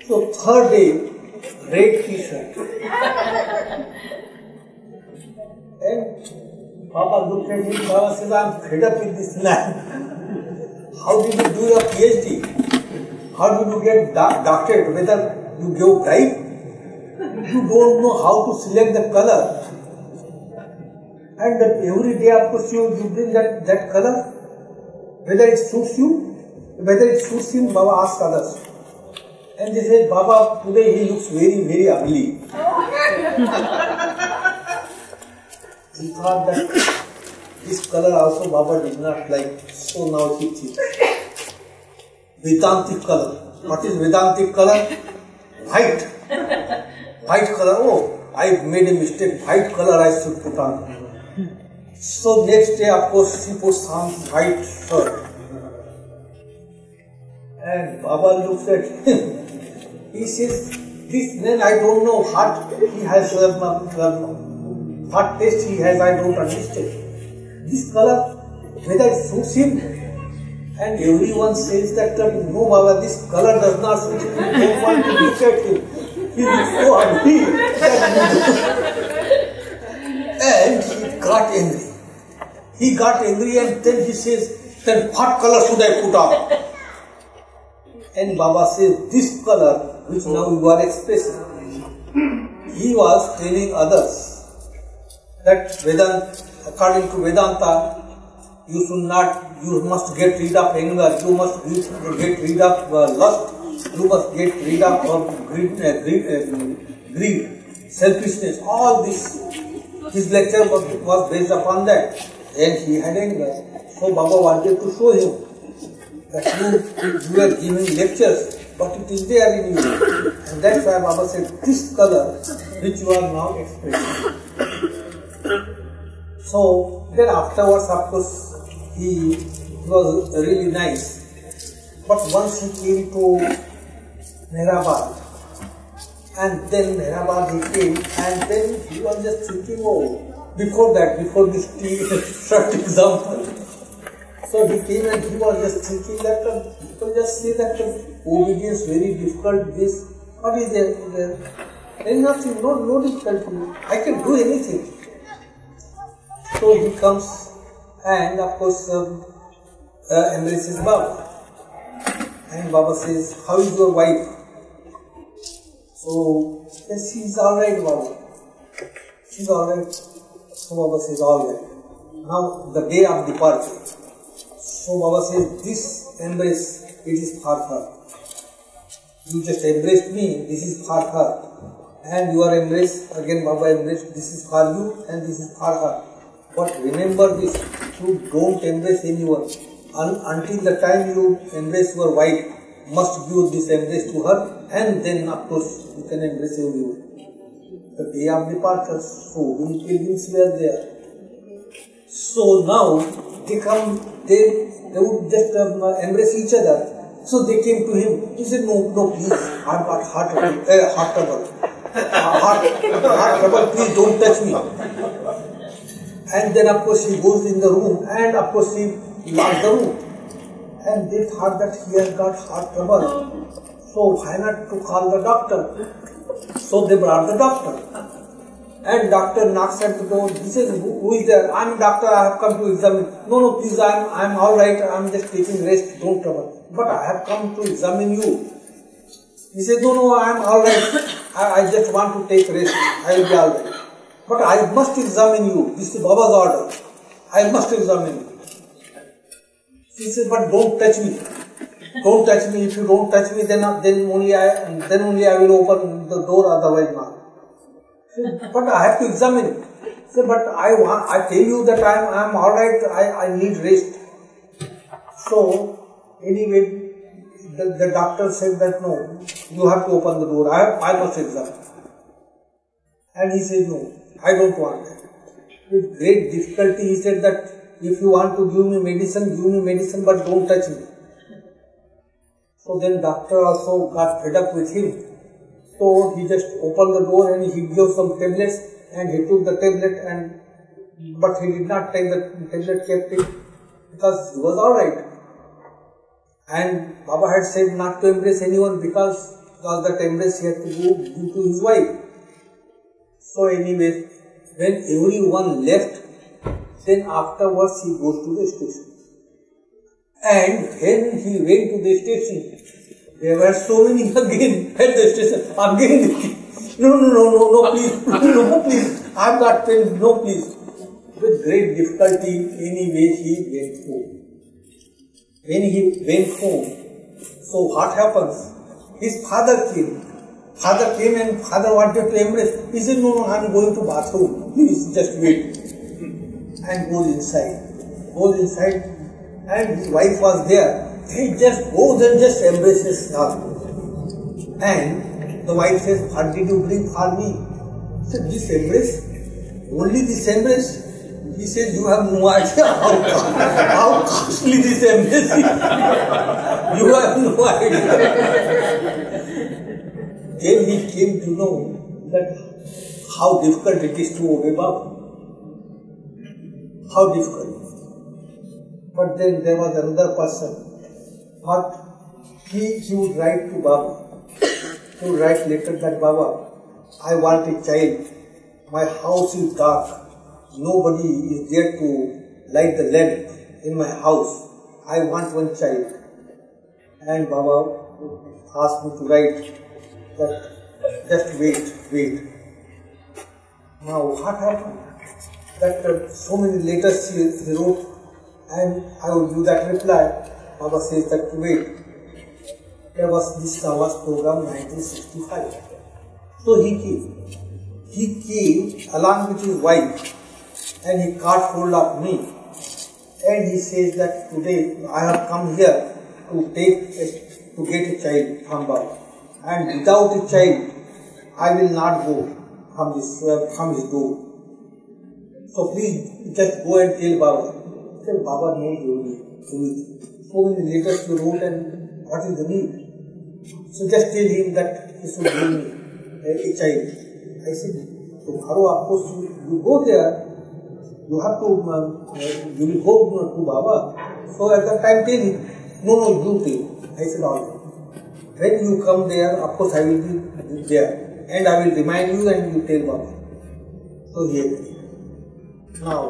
So third day, red t-shirt. And Baba looked at him, Baba said, I'm fed up with this man. How did you do your PhD? How did you get doctorate? Whether you give bribe? You don't know how to select the color. And that every day, of course, you bring that color. Whether it suits you, whether it suits him, Baba asked others. And they said, Baba, today he looks very, very ugly. He thought that this color also Baba did not like. So now he thinks. Vedantic color. What is Vedantic color? White. White color. Oh, I made a mistake. White color I should put on. So next day, of course, he puts on white shirt. And Baba looks at him. He says, this man, I don't know what he has, what taste he has, I don't understand. This color, whether it suits him, and everyone says that, no, Baba, this color does not suit him. You don't want to look at him. He looks so ugly. And he got angry. He got angry and then he says, then what color should I put on? And Baba says, this color, which now you are expressing. He was telling others that according to Vedanta, you must get rid of anger, you must get rid of lust, you must get rid of greed, selfishness, all this. His lecture was based upon that. And he had anger. So Baba wanted to show him that you are giving lectures, but it is there in you. And that's why Baba said, this color which you are now expressing. So then afterwards, of course, he was really nice. But once he came to MeherBabaLibrary, and then MeherBabaLibrary he came, and then he was just thinking, oh, before this shirt example. So he came and he was just thinking that people just say that obedience very difficult, this, what is there? There is nothing, no difficulty. I can do anything. So he comes and of course embraces Baba. And Baba says, how is your wife? So yes, she's alright, Baba. She's alright. So Baba says, alright. Now the day of departure. So Baba says, this embrace, it is for her. You just embraced me, this is for her. And your embrace, again Baba embraced, this is for you and this is for her. But remember this, you don't embrace anyone. Until the time you embrace your wife, must give this embrace to her, and then of course you can embrace everyone. The day of departure, so many pilgrims were there. So now they come, they would just embrace each other, So they came to him. He said, no, please, I've got heart trouble. Heart trouble, please don't touch me. And then of course he goes in the room and of course he locks the room. And they thought that he has got heart trouble. So why not to call the doctor? So they brought the doctor. And doctor knocks at the door. He says, who is there? I'm doctor, I have come to examine. No, please, I'm alright, I'm just taking rest, don't trouble. But I have come to examine you. He said, no, I'm alright. I just want to take rest. I will be alright. But I must examine you. This is Baba's order. I must examine you. He said, but don't touch me. Don't touch me. If you don't touch me, then only I will open the door, otherwise not. But I have to examine it. So, but I tell you that I am alright, I need rest. So, anyway, the doctor said that no, you have to open the door, I must examine. And he said no, I don't want that. With great difficulty he said that if you want to give me medicine, but don't touch me. So then doctor also got fed up with him. So he just opened the door and he gave some tablets and he took the tablet but he did not take the tablet, kept it because he was alright. And Baba had said not to embrace anyone because that embrace he had to give to his wife. So anyway, when everyone left, then afterwards he goes to the station. And when he went to the station, there were so many again at the station. Again, no, please, I've got pain, no, please. With great difficulty, anyway, he went home. When he went home, so what happens? His father came. Father came and father wanted to embrace. He said, no, I'm going to bathroom. Please just wait. And goes inside. And his wife was there. He just goes and just embraces her. And the wife says, what did you bring for me? He said, this embrace? Only this embrace? He said, you have no idea how costly this embrace is. You have no idea. Then he came to know that how difficult it is to obey Baba. How difficult. But then there was another person. But he would write to Baba. He would write later that Baba, I want a child. My house is dark. Nobody is there to light the lamp in my house. I want one child. And Baba asked me to write that just wait. Now what happened? That so many letters he wrote and I would do that reply. Baba says that wait. There was this Kawas program 1965. So he came along with his wife and he caught hold of me and he says that today I have come here to get a child from Baba, and without a child I will not go from his door. So please just go and tell Baba. He said, Baba knows everything. So many letters you wrote and what is the need? So just tell him that he should give me a child. I said, tomorrow of course you go there. You have to, you will go to Baba. So at that time tell him, no, you tell. I said, all right. When you come there, of course I will be there. And I will remind you and you tell Baba. So he agreed. Now,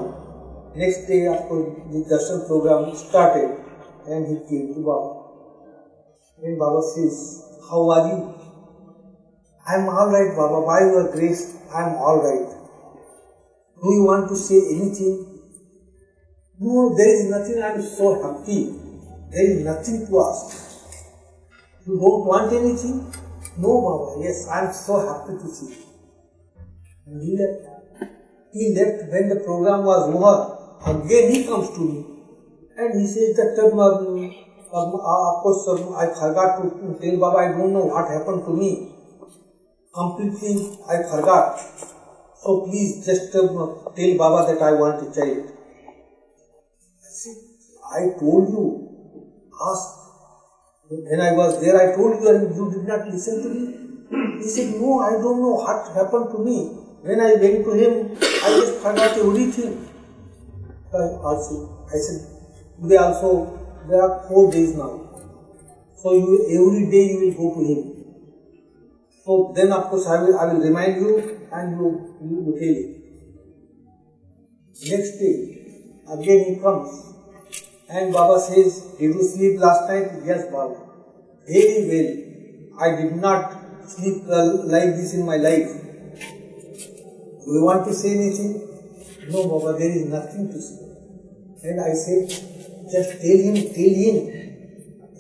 next day after the darshan program started and he came to Baba. And Baba says, how are you? I am alright Baba, by your grace I am alright. Do you want to say anything? No, there is nothing, I am so happy. There is nothing to ask. You don't want anything? No Baba, yes, I am so happy to see you. And he left. He left when the program was over. Again he comes to me. And he says that, of course, I forgot to tell Baba, I don't know what happened to me. Completely I forgot. So please just tell Baba that I want a child. I said, I told you, ask. When I was there, I told you and you did not listen to me. He said, no, I don't know what happened to me. When I went to him, I just forgot everything. I said, today also, there are 4 days now. So every day you will go to him. So then of course I will remind you and you tell it. Next day, again he comes and Baba says, did you sleep last night? Yes, Baba. Very well. I did not sleep like this in my life. Do you want to say anything? No, Baba, there is nothing to say. And I said, just tell him.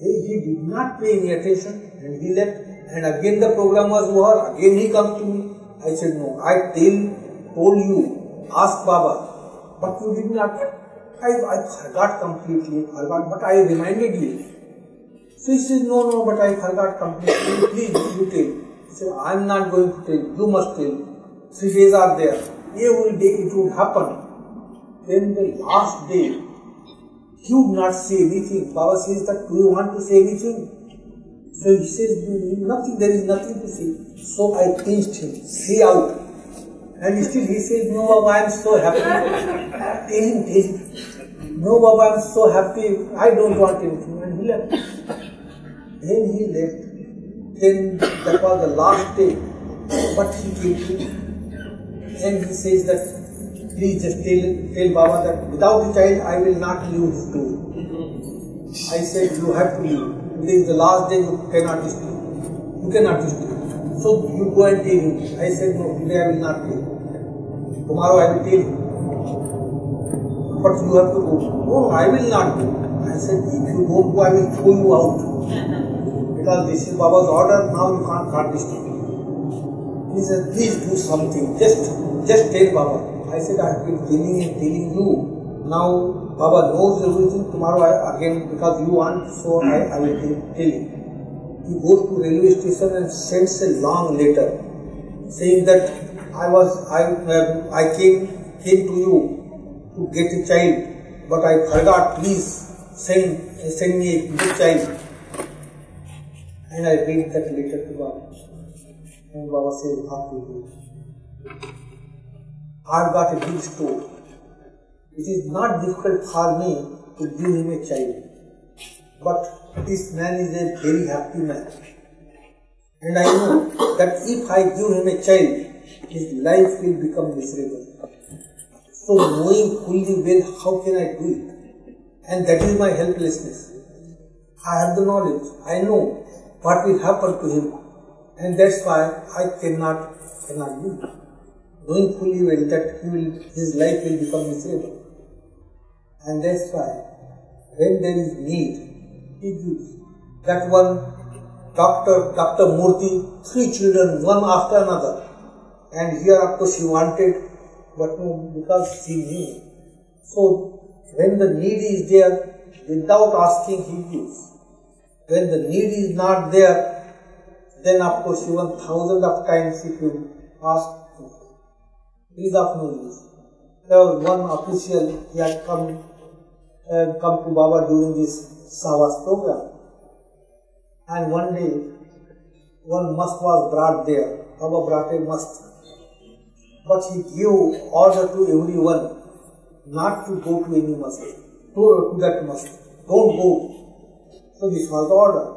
He did not pay any attention and he left. And again the program was over. Again he comes to me. I said, no, I told you, ask Baba. But you did not. I forgot completely, but I reminded you. So he says, no, but I forgot completely. Please, you tell. He said, I am not going to tell. You must tell. 3 days are there. Every day it would happen. Then the last day, he would not say anything. Baba says that, do you want to say anything? So he says, nothing, there is nothing to say. So I pinched him, say out. And still he says, no Baba, I am so happy. Tell him. No Baba, I am so happy. I don't want anything. And he left. Then he left. Then that was the last day. But he came to me. And he says that, please just tell Baba that without the child I will not leave his door. I said, you have to leave. Today is the last day, you cannot stay. You cannot stay. So you go and tell him. I said, no, today I will not tell. Tomorrow I will tell him. But you have to go. No, I will not go. I said, if you don't go, I will throw you out. Because this is Baba's order, now you can't stay. He said, please do something. Just tell Baba. I said, I have been telling you. Now Baba knows everything. Tomorrow again, because you want, so I will tell him. He goes to railway station and sends a long letter saying that I came to you to get a child, but I forgot. Please send me a good child. And I read that letter to Baba. And Baba says, what to do? I've got a big store. It is not difficult for me to give him a child. But this man is a very happy man. And I know that if I give him a child, his life will become miserable. So knowing fully well how can I do it? And that is my helplessness. I have the knowledge. I know what will happen to him. And that's why I cannot do it. Knowing fully well that his life will become miserable. And that's why when there is need, he gives. That one Dr. Murthy, 3 children, one after another. And here of course she wanted, but no, because she knew. So when the need is there, without asking he gives. When the need is not there, then of course even thousands of times if you ask, it is of no use. There was one official, he had come to Baba during this Savas program. And one day, one must was brought there. Baba brought a must. But he gave order to everyone not to go to any must, to that must. Don't go. So this was the order.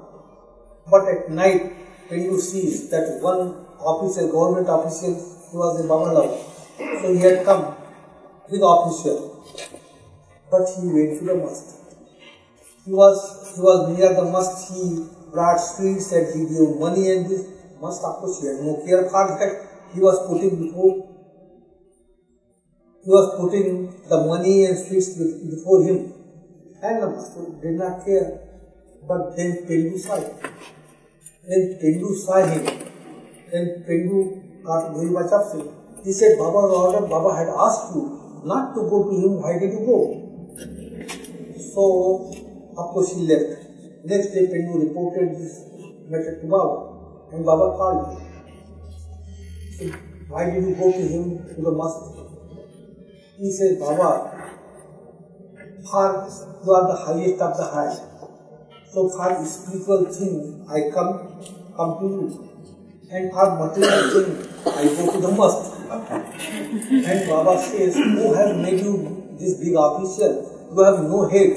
But at night, when you see that one officer, government official, he was a Baba lover. So he had come with the official. But he went to the must. He was near the must. He brought sweets and he gave money and this must, of course, he had no care for that. He was putting the money and sweets before him. And the master did not care. But then Pendu saw it. Then Pendu saw him. Then Pendu got very much upset. He said, Baba's order, Baba had asked you not to go to him. Why did you go? So, of course, he left. Next day, Pendu reported this matter to Baba. And Baba called him. He said, why did you go to him, to the mosque? He said, Baba, you are the highest of the high. So for spiritual thing, I come to you. And for material thing, I go to the mosque. And Baba says, who has made you this big official? You have no head.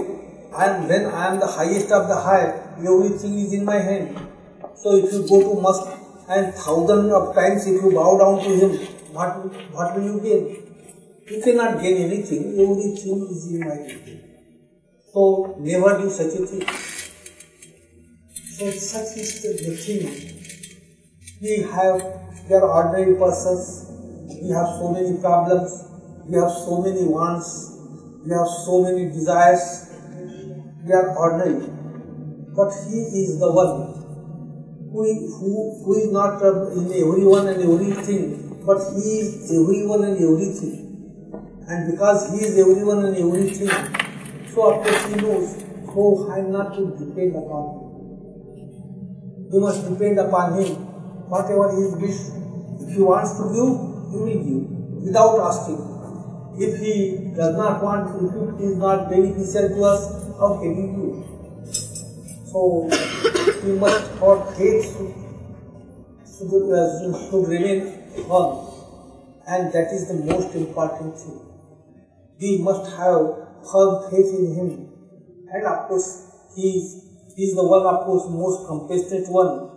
And when I am the highest of the high, everything is in my hand. So if you go to mosque and thousands of times if you bow down to him, what will you gain? You cannot gain anything. Everything is in my hand. So never do such a thing. So such is the thing. We are ordinary persons, we have so many problems, we have so many wants, we have so many desires, we are ordinary. But he is the one who is not in everyone and everything, but he is everyone and everything. And because he is everyone and everything, so of course he knows, so I am not to depend upon him. You must depend upon him. Whatever his wish, if he wants to give, he will give without asking. If he does not want to, if it is not beneficial to us, how can he give? So we must, our faith should remain firm, and that is the most important thing. We must have firm faith in him, and of course he is the one, of course, most compassionate one.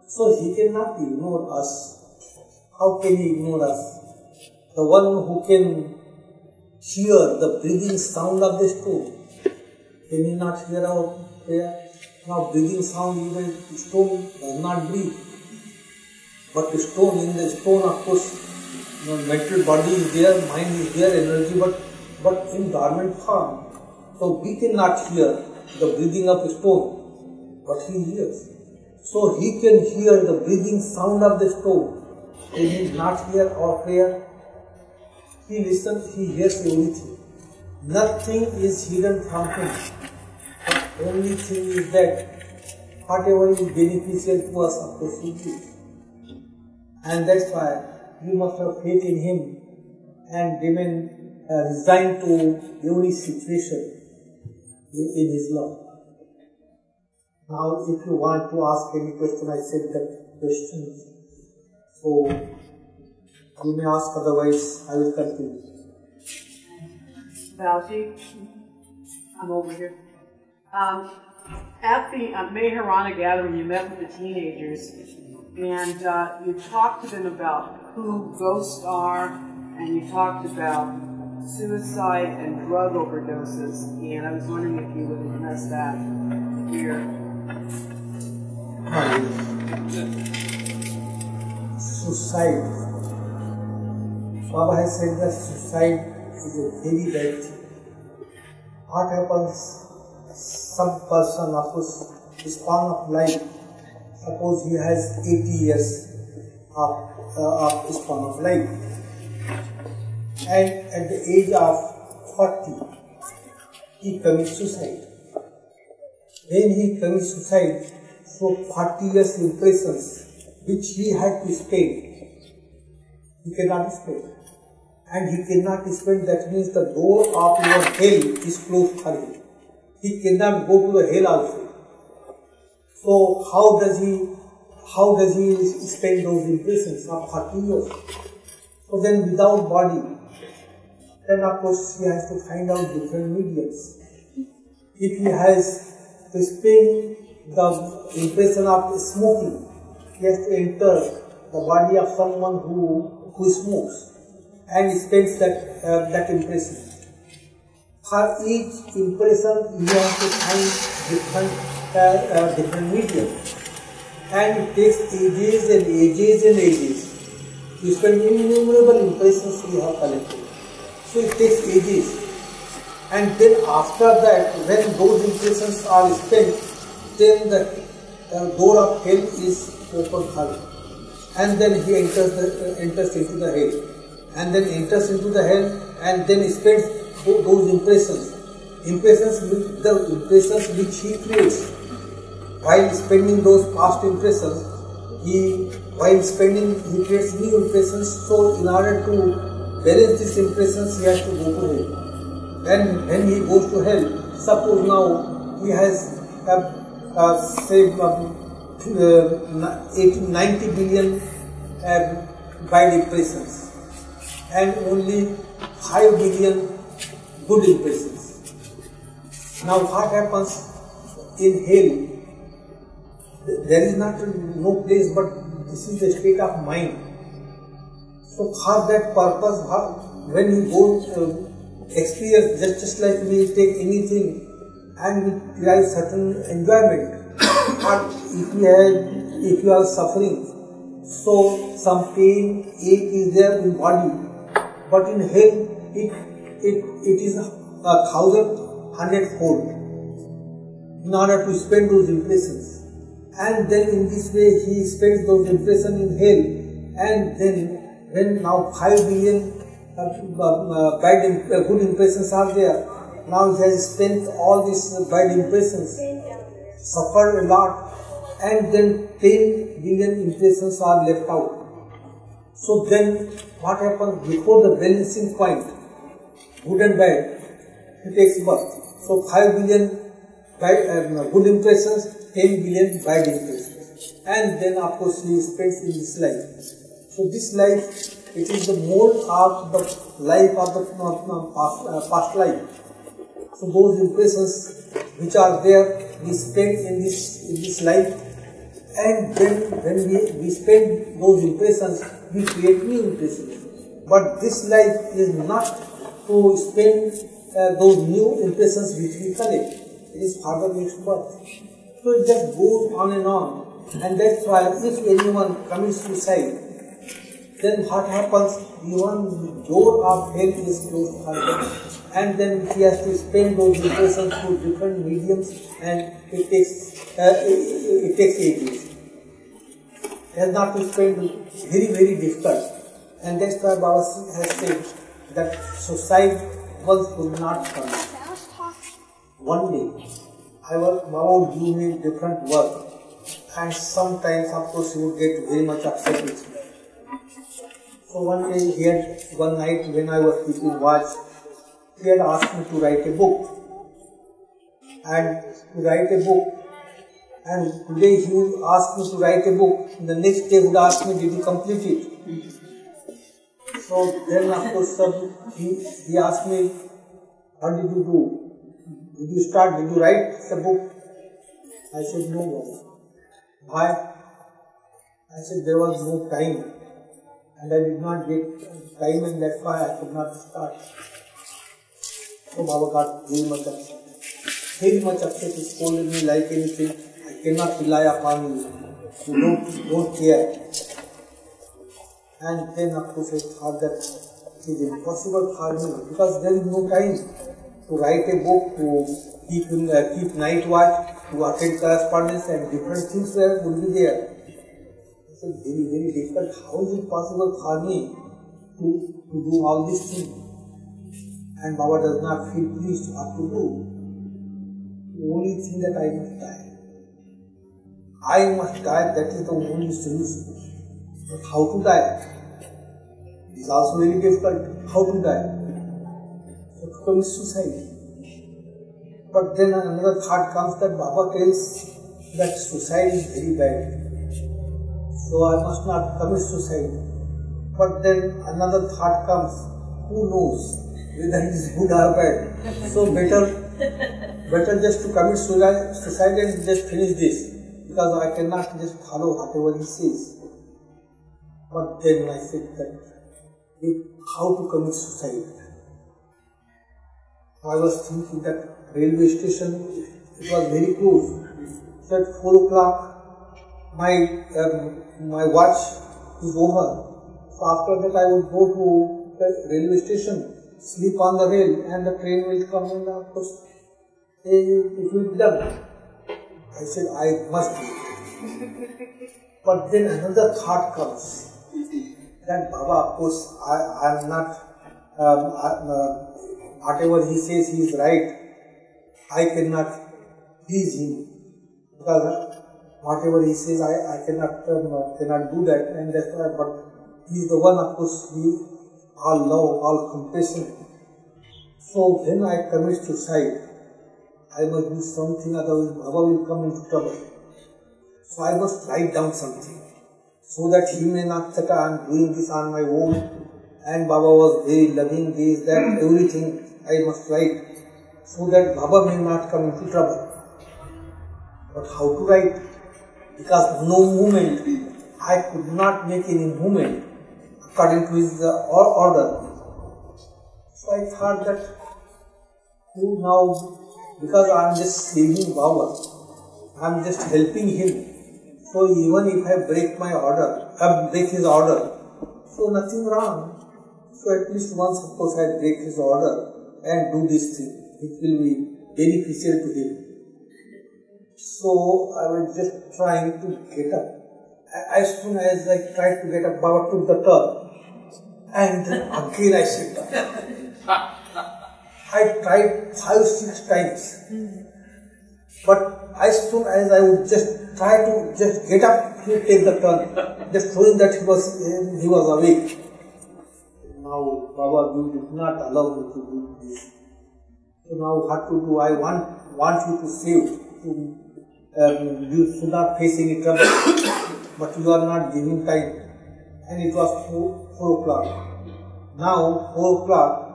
So he cannot ignore us. How can he ignore us? The one who can hear the breathing sound of the stone, can he not hear our prayer? Now breathing sound, even stone does not breathe. But the stone, in the stone, of course, mental body is there, mind is there, energy, but in dormant form. So we cannot hear the breathing of a stone, but he hears. So he can hear the breathing sound of the stone. Can he not hear our prayer? He listens, he hears everything. Nothing is hidden from him. The only thing is that whatever is beneficial to us, of course, he gives. And that's why we must have faith in him and remain resigned to every situation in his love. Now, if you want to ask any question, I said that question. So, you may ask, otherwise I will continue. Bhauji, I'm over here. At the Meherana gathering, you met with the teenagers, and you talked to them about who ghosts are, and you talked about suicide and drug overdoses, and I was wondering if you would address that here. Suicide. Baba has said that suicide is a very bad thing. What happens? Some person, of course, is span of life. Suppose he has 80 years of span of life, and at the age of 40, he commits suicide. When he commits suicide, so 40 years impressions which he had to spend, he cannot spend. And he cannot spend, that means the door of your hell is closed for him. He cannot go to the hell also. So how does he spend those impressions of 40 years? So then without body, then of course he has to find out different mediums. If he has to spend the impression of smoking, he has to enter the body of someone who smokes and spends that impression. For each impression, you have to find different mediums, and it takes ages and ages and ages. You spend innumerable impressions you have collected, so it takes ages. And then after that, when those impressions are spent, then the door of hell is opened for him, and then he enters into the hell, and then enters into the hell, and then spends those impressions which he creates. While spending those past impressions, he creates new impressions. So in order to balance these impressions, he has to go to hell. And when he goes to hell, suppose now he has say 90 billion bad impressions and only 5 billion good impressions. Now what happens in hell? There is no place, but this is the state of mind. So for that purpose, when we go experience, just like we take anything and we derive certain enjoyment, or if you are suffering, so some pain, ache is there in body, but in hell it is 1,000-fold in order to spend those impressions. And then in this way he spends those impressions in hell, and then when now 5 billion good impressions are there, now he has spent all these bad impressions, suffered a lot, and then 10 billion impressions are left out. So then what happens before the balancing point, good and bad, he takes birth. So 5 billion good impressions, 10 billion bad impressions, and then of course he spends in this life. So this life, it is the mold of the life of the past life. So those impressions which are there, we spend in this life, and then when we spend those impressions, we create new impressions. But this life is not to spend those new impressions which we collect. It is further next birth. So it just goes on, and that's why if anyone commits suicide, then what happens? Even the door of hell is closed for him, and then he has to spend those impressions through different mediums, and it takes ages. He has not to spend very, very difficult, and that's why Baba has said that suicide once could not come. One day, Baba would give me different work, and sometimes, of course, he would get very much upset with me. So one day, one night when I was keeping watch, he had asked me to write a book. And today he would ask me to write a book. The next day he would ask me, did you complete it? So then of course he asked me, what did you do? Did you write the book? I said, no. Why? I said, there was no time. And I did not get time, and that's why I could not start. So Baba got very much upset. Very much upset. He scolded me like anything. I cannot rely upon you. You don't care. And then of course I thought that it is impossible for me, because there is no time to write a book, to keep night watch, to attend correspondence, and different things would be there. It's very, very difficult. How is it possible for me to do all these things? And Baba does not feel pleased what to do. The only thing that I must die. I must die, that is the only solution. But how to die? It is also very difficult. How to die? So to commit suicide. But then another thought comes that Baba tells that suicide is very bad. So I must not commit suicide. But then another thought comes, who knows whether it is good or bad. So better just to commit suicide and just finish this, because I cannot just follow whatever he says. But then I said that how to commit suicide. I was thinking that railway station, it was very close. So at 4 o'clock, my watch is over. So after that I would go to the railway station, sleep on the rail, and the train will come, and of course it will be done. I said I must do it. But then another thought comes that Baba, of course, I am not, whatever he says he is right. I cannot please him, because whatever he says I cannot do that, and that's why. But he is the one, of course, we all love, all compassion. So when I commit suicide, I must do something, otherwise Baba will come into trouble. So I must write down something, so that he may not say I am doing this on my own, and Baba was very loving, this, that, everything I must write, so that Baba may not come into trouble. But how to write? Because no movement, I could not make any movement according to his order. So I thought that now, because I am just saving Baba, I am just helping him. So even if I break my order, break his order, so nothing wrong. So at least once, of course, I break his order and do this thing, it will be beneficial to him. So I was just trying to get up. As soon as I tried to get up, Baba took the tub, and then again I sat down. I tried 5-6 times, but as soon as I would just try to just get up, he would take the turn, just showing that he was awake. Now, Baba, you did not allow me to do this. So now what to do? I want you to save. You should not face any trouble, but you are not giving time. And it was 4 o'clock. Now 4 o'clock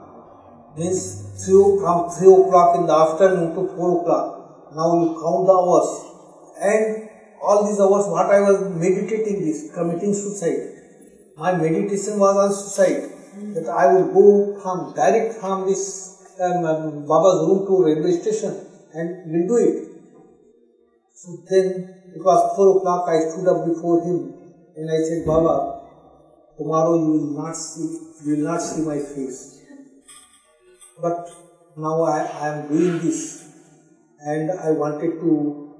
means from 3 o'clock in the afternoon to 4 o'clock. Now you count the hours, and all these hours what I was meditating is committing suicide. My meditation was on suicide, that I will go direct from this Baba's room to railway station and will do it. So then it was 4 o'clock, I stood up before him and I said, Baba, tomorrow you will not see my face. But now I am doing this, and I wanted to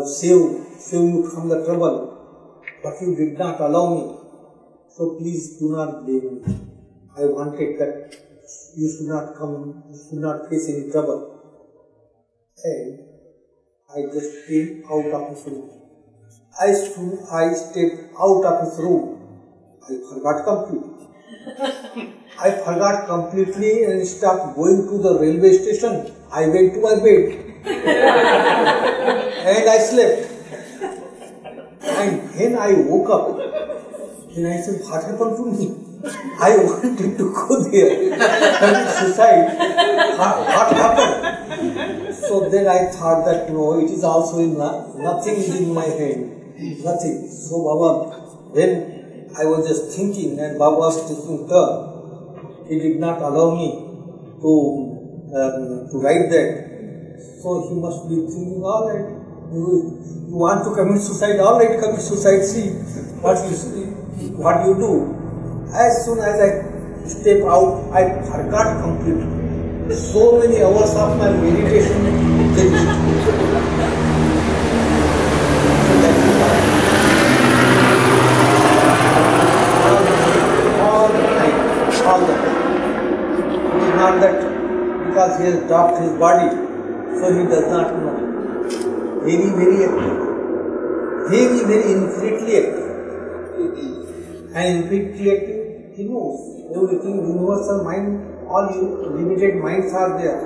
save you from the trouble, but you did not allow me. So please do not blame me. I wanted that you should not face any trouble. And I just came out of his room. As soon as I stepped out of his room, I forgot completely. I forgot completely, and instead of going to the railway station, I went to my bed and I slept. And when I woke up, then I said, what happened to me? I wanted to go there, commit suicide. What happened? So then I thought that no, it is also nothing is in my hand, nothing. So Baba, when I was just thinking and Baba was taking turn, he did not allow me to write that. So he must be thinking, all right, you want to commit suicide, all right, commit suicide, see what you do. As soon as I step out, I forgot completely. So many hours of my meditation finished. All the time. It is not that because he has dropped his body, so he does not know. Very, very active. Very, very infinitely active. And infinitely active, he knows everything. Universal mind, all limited minds are there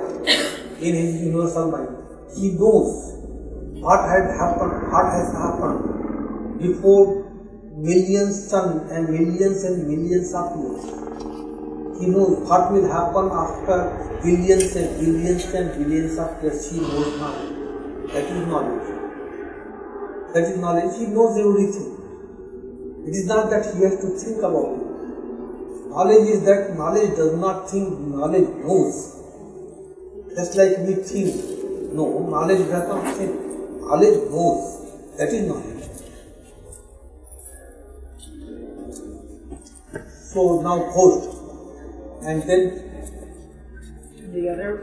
in his universal mind. He knows what has happened before millions and millions of years. He knows what will happen after billions and billions and billions of years. He knows now. That is knowledge. That is knowledge. He knows everything. It is not that he has to think about it. Knowledge is that knowledge does not think, knowledge knows. Just like we think. No, knowledge does not think. Knowledge knows. That is knowledge. So now post. And then the other,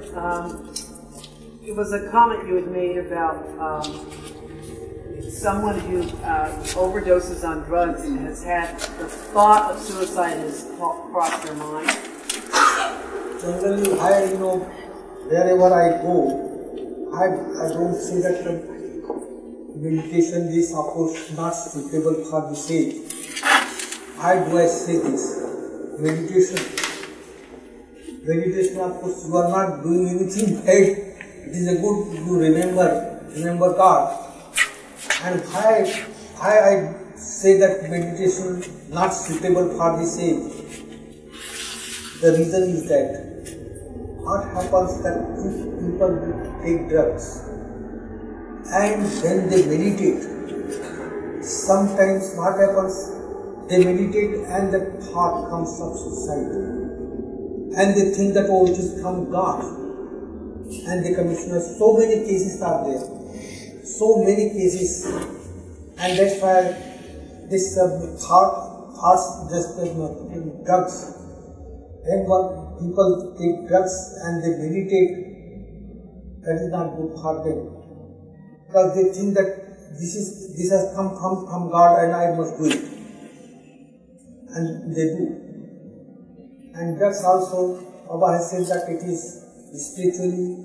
it was a comment you had made about someone who overdoses on drugs and has had the thought of suicide has crossed their mind. Generally, wherever I go, I don't say that meditation is of course not suitable for the age. Why do I say this? Meditation, of course, you are not doing anything bad it is a good to remember God. And why I say that meditation not suitable for this age? The reason is that what happens that if people take drugs and when they meditate, sometimes what happens, they meditate and the thought comes of suicide. And they think that, oh, it is from God. And they commission. So many cases are there. So many cases. And that's why this thoughts, just drugs. When people take drugs and they meditate, that is not good for them. Because they think that this has come from God and I must do it. And they do. And drugs also, Baba has said that it is spiritually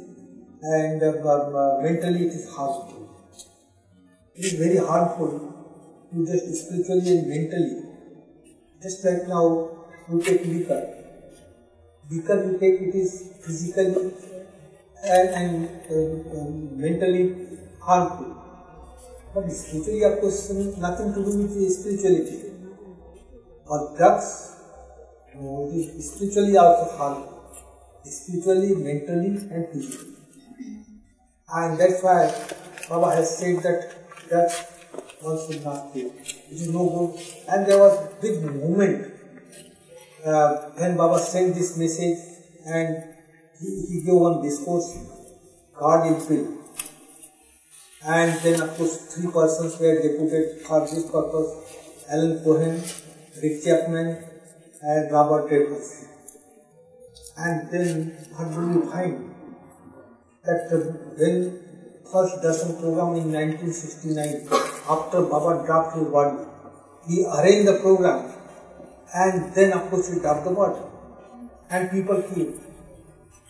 and mentally it is harmful. It is very harmful to just spiritually and mentally. Just like now, you take liquor. Liquor you take, it is physically and mentally harmful. But spiritually, of course, nothing to do with spirituality. Or drugs, it is spiritually also harmful. Spiritually, mentally and physically. And that's why Baba has said that drugs one should not take. It is no good. And there was big movement when Baba sent this message and he gave one discourse, God in Pill. And then of course 3 persons were deputed for this purpose, Alan Cohen, Rick Chapman and Robert Redford. And then what do you find? That when first darshan program in 1969, after Baba dropped his body, he arranged the program and then of course he dropped the body and people came.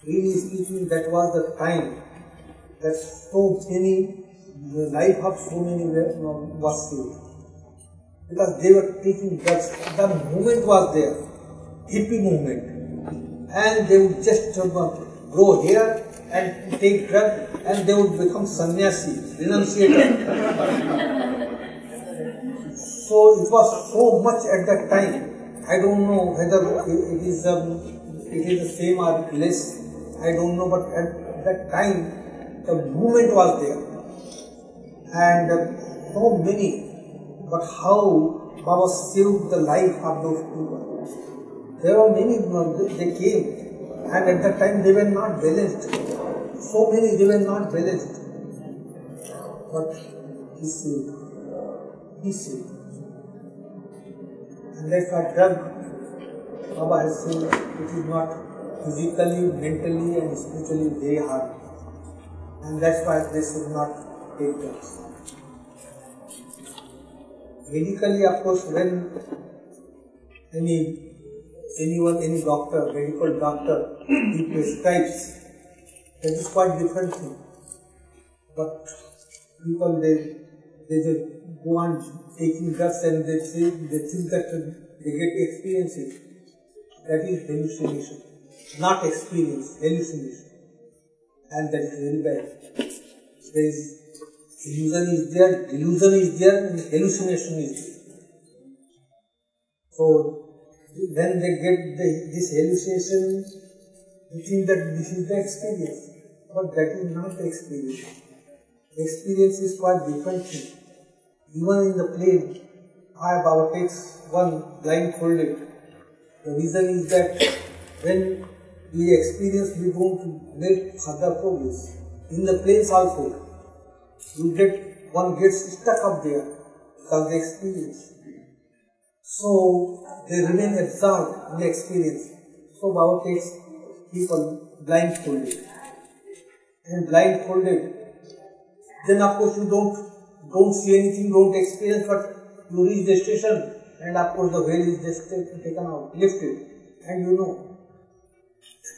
Really speaking, that was the time that so many, the life of so many was saved. Because they were taking drugs. The movement was there, hippie movement. And they would just go here and take drugs and they would become sannyasi, renunciator. So it was so much at that time. I don't know whether it is the same or less. I don't know, but at that time the movement was there. And so many. But how Baba saved the life of those people? There were many, they came, and at that time they were not balanced. So many, they were not balanced. But he saved. He saved. And that's why drug, Baba has said, it is not physically, mentally and spiritually very hard. And that's why they should not take drugs. Medically, of course, when any doctor, medical doctor, he prescribes, that is quite different thing. But people, they just go on taking drugs and they think that they get experiences. That is hallucination, not experience, hallucination. And that is very bad. There is illusion is there, delusion is there, and hallucination is there. So, when they get this hallucination, they think that this is the experience. But that is not the experience. Experience is quite different thing. Even in the plane, Baba takes one blindfolded. The reason is that when we experience, we don't make further progress. In the planes also, one gets stuck up there because of the experience. So they remain absorbed in the experience. So Baba takes people blindfolded. And blindfolded, then of course you don't see anything, don't experience, but you reach the station and of course the veil is just taken out, lifted, and you know.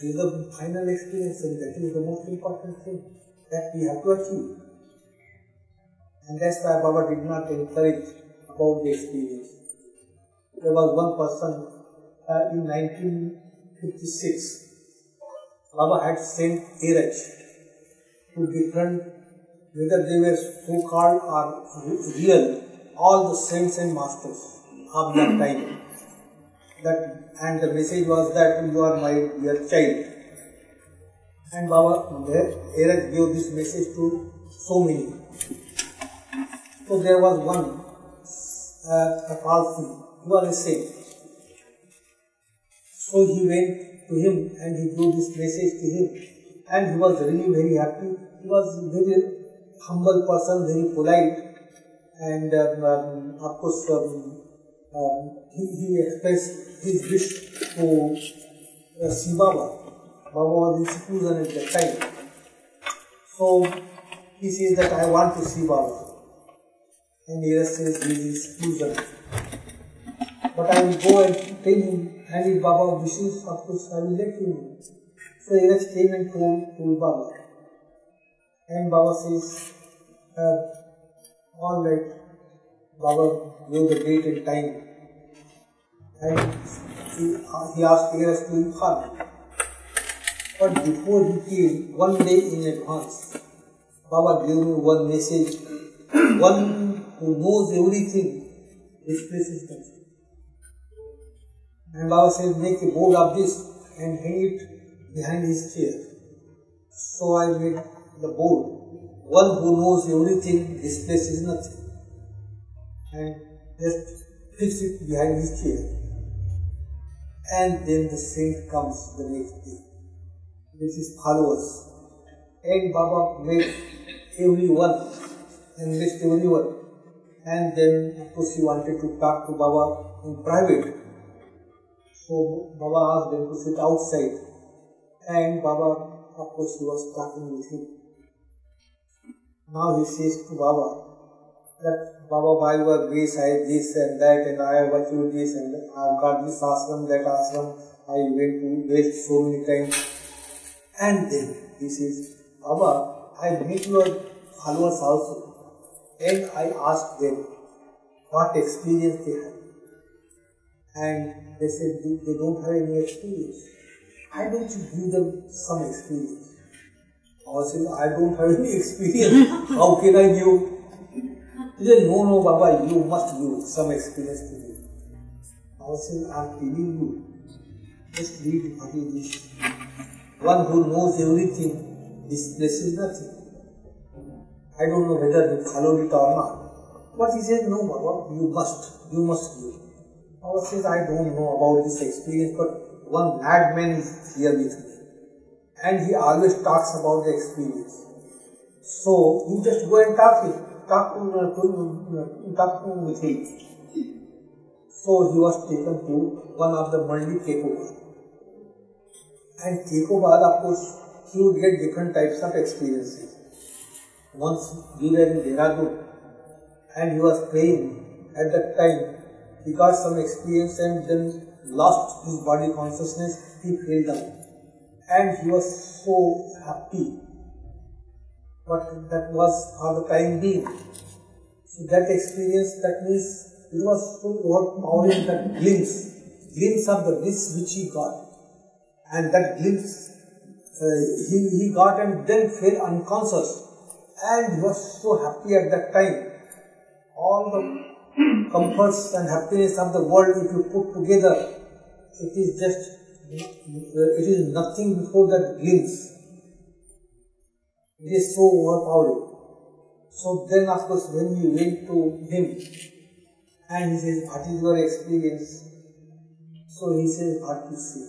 That is the final experience and that is the most important thing that we have to achieve. And that's why Baba did not encourage about the experience. There was one person in 1956, Baba had sent Iraj to different, whether they were so-called or real, all the saints and masters of that time. And the message was that you are my dear child. And Baba gave this message to so many. So there was one, Kalchuri, he was a saint. So he went to him and he gave this message to him. And he was really very happy. He was a very humble person, very polite. And of course, he expressed his wish to see Baba. Baba was in seclusion at that time. So he says that I want to see Baba. And he says he is in seclusion. But I will go and tell him, and if Baba wishes, of course I will let him know. So Iraj came and told Baba. And Baba says, all right, Baba gave the date and time. And he asked Iraj to inform. But before he came, one day in advance, Baba gave me one message. One who knows everything, expresses themselves. And Baba said, make a board of this and hang it behind his chair. So I made the board. One who knows everything, this place is nothing. And just fix it behind his chair. And then the saint comes the next day with his followers. And Baba made everyone and missed everyone. And then, of course, he wanted to talk to Baba in private. So Baba asked them to sit outside. And Baba, of course, he was talking with him. Now he says to Baba that, Baba, by your grace, I have this and that, and I have achieved this, and I have got this ashram, that ashram, I went to waste so many times. And then he says, Baba, I met your followers also. And I asked them what experience they have. And they said they don't have any experience. Why don't you give them some experience? I said, I don't have any experience. How can I give? He said, no, Baba, you must give some experience to me. I said, I'm telling you, just read what is this. One who knows everything, this place is nothing. I don't know whether he followed it or not. But he said, no, Baba, you must give. Baba says, I don't know about this experience, but one madman is here with me. And he always talks about the experience. So, you just go and talk with him. So, he was taken to one of the Mandi Kekobad. And Kekobad, of course, he would get different types of experiences. Once we were in Dehradun and he was praying, at that time he got some experience and then lost his body consciousness, he fell down. And he was so happy. But that was for the time being. So that experience, that means it was so overpowering, that glimpse of the bliss which he got. And that glimpse he got and then fell unconscious. And he was so happy at that time. All the comforts and happiness of the world, if you put together, it is nothing before that glimpse. It is so overpowering. So then, of course, when he went to him and he says, what is your experience? So he says, what you see.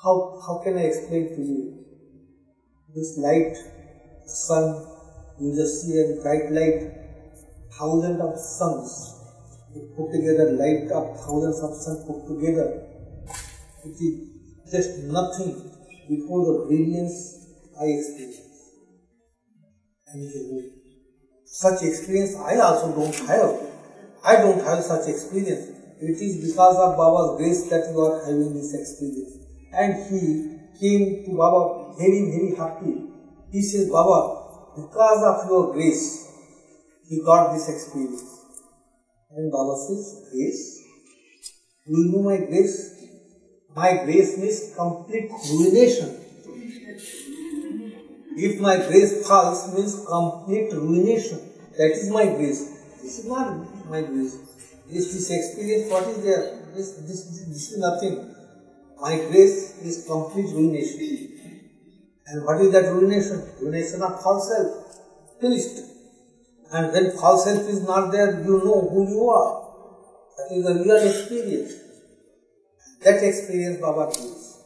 How can I explain to you? This light, sun, you just see a bright light, thousands of suns put together, light up, thousands of suns put together. It is just nothing before the brilliance I experience. And he said, such experience I also don't have. I don't have such experience. It is because of Baba's grace that you are having this experience. And he came to Baba very, very happy. He says, Baba, because of your grace, he got this experience. And Baba says, grace? Do you know my grace? My grace means complete ruination. If my grace falls, means complete ruination. That is my grace. This is not my grace. This experience, what is there? This is nothing. My grace is complete ruination. And what is that ruination? Ruination of false self. Finished. And when false self is not there, you know who you are. That is the real experience. That experience Baba gives.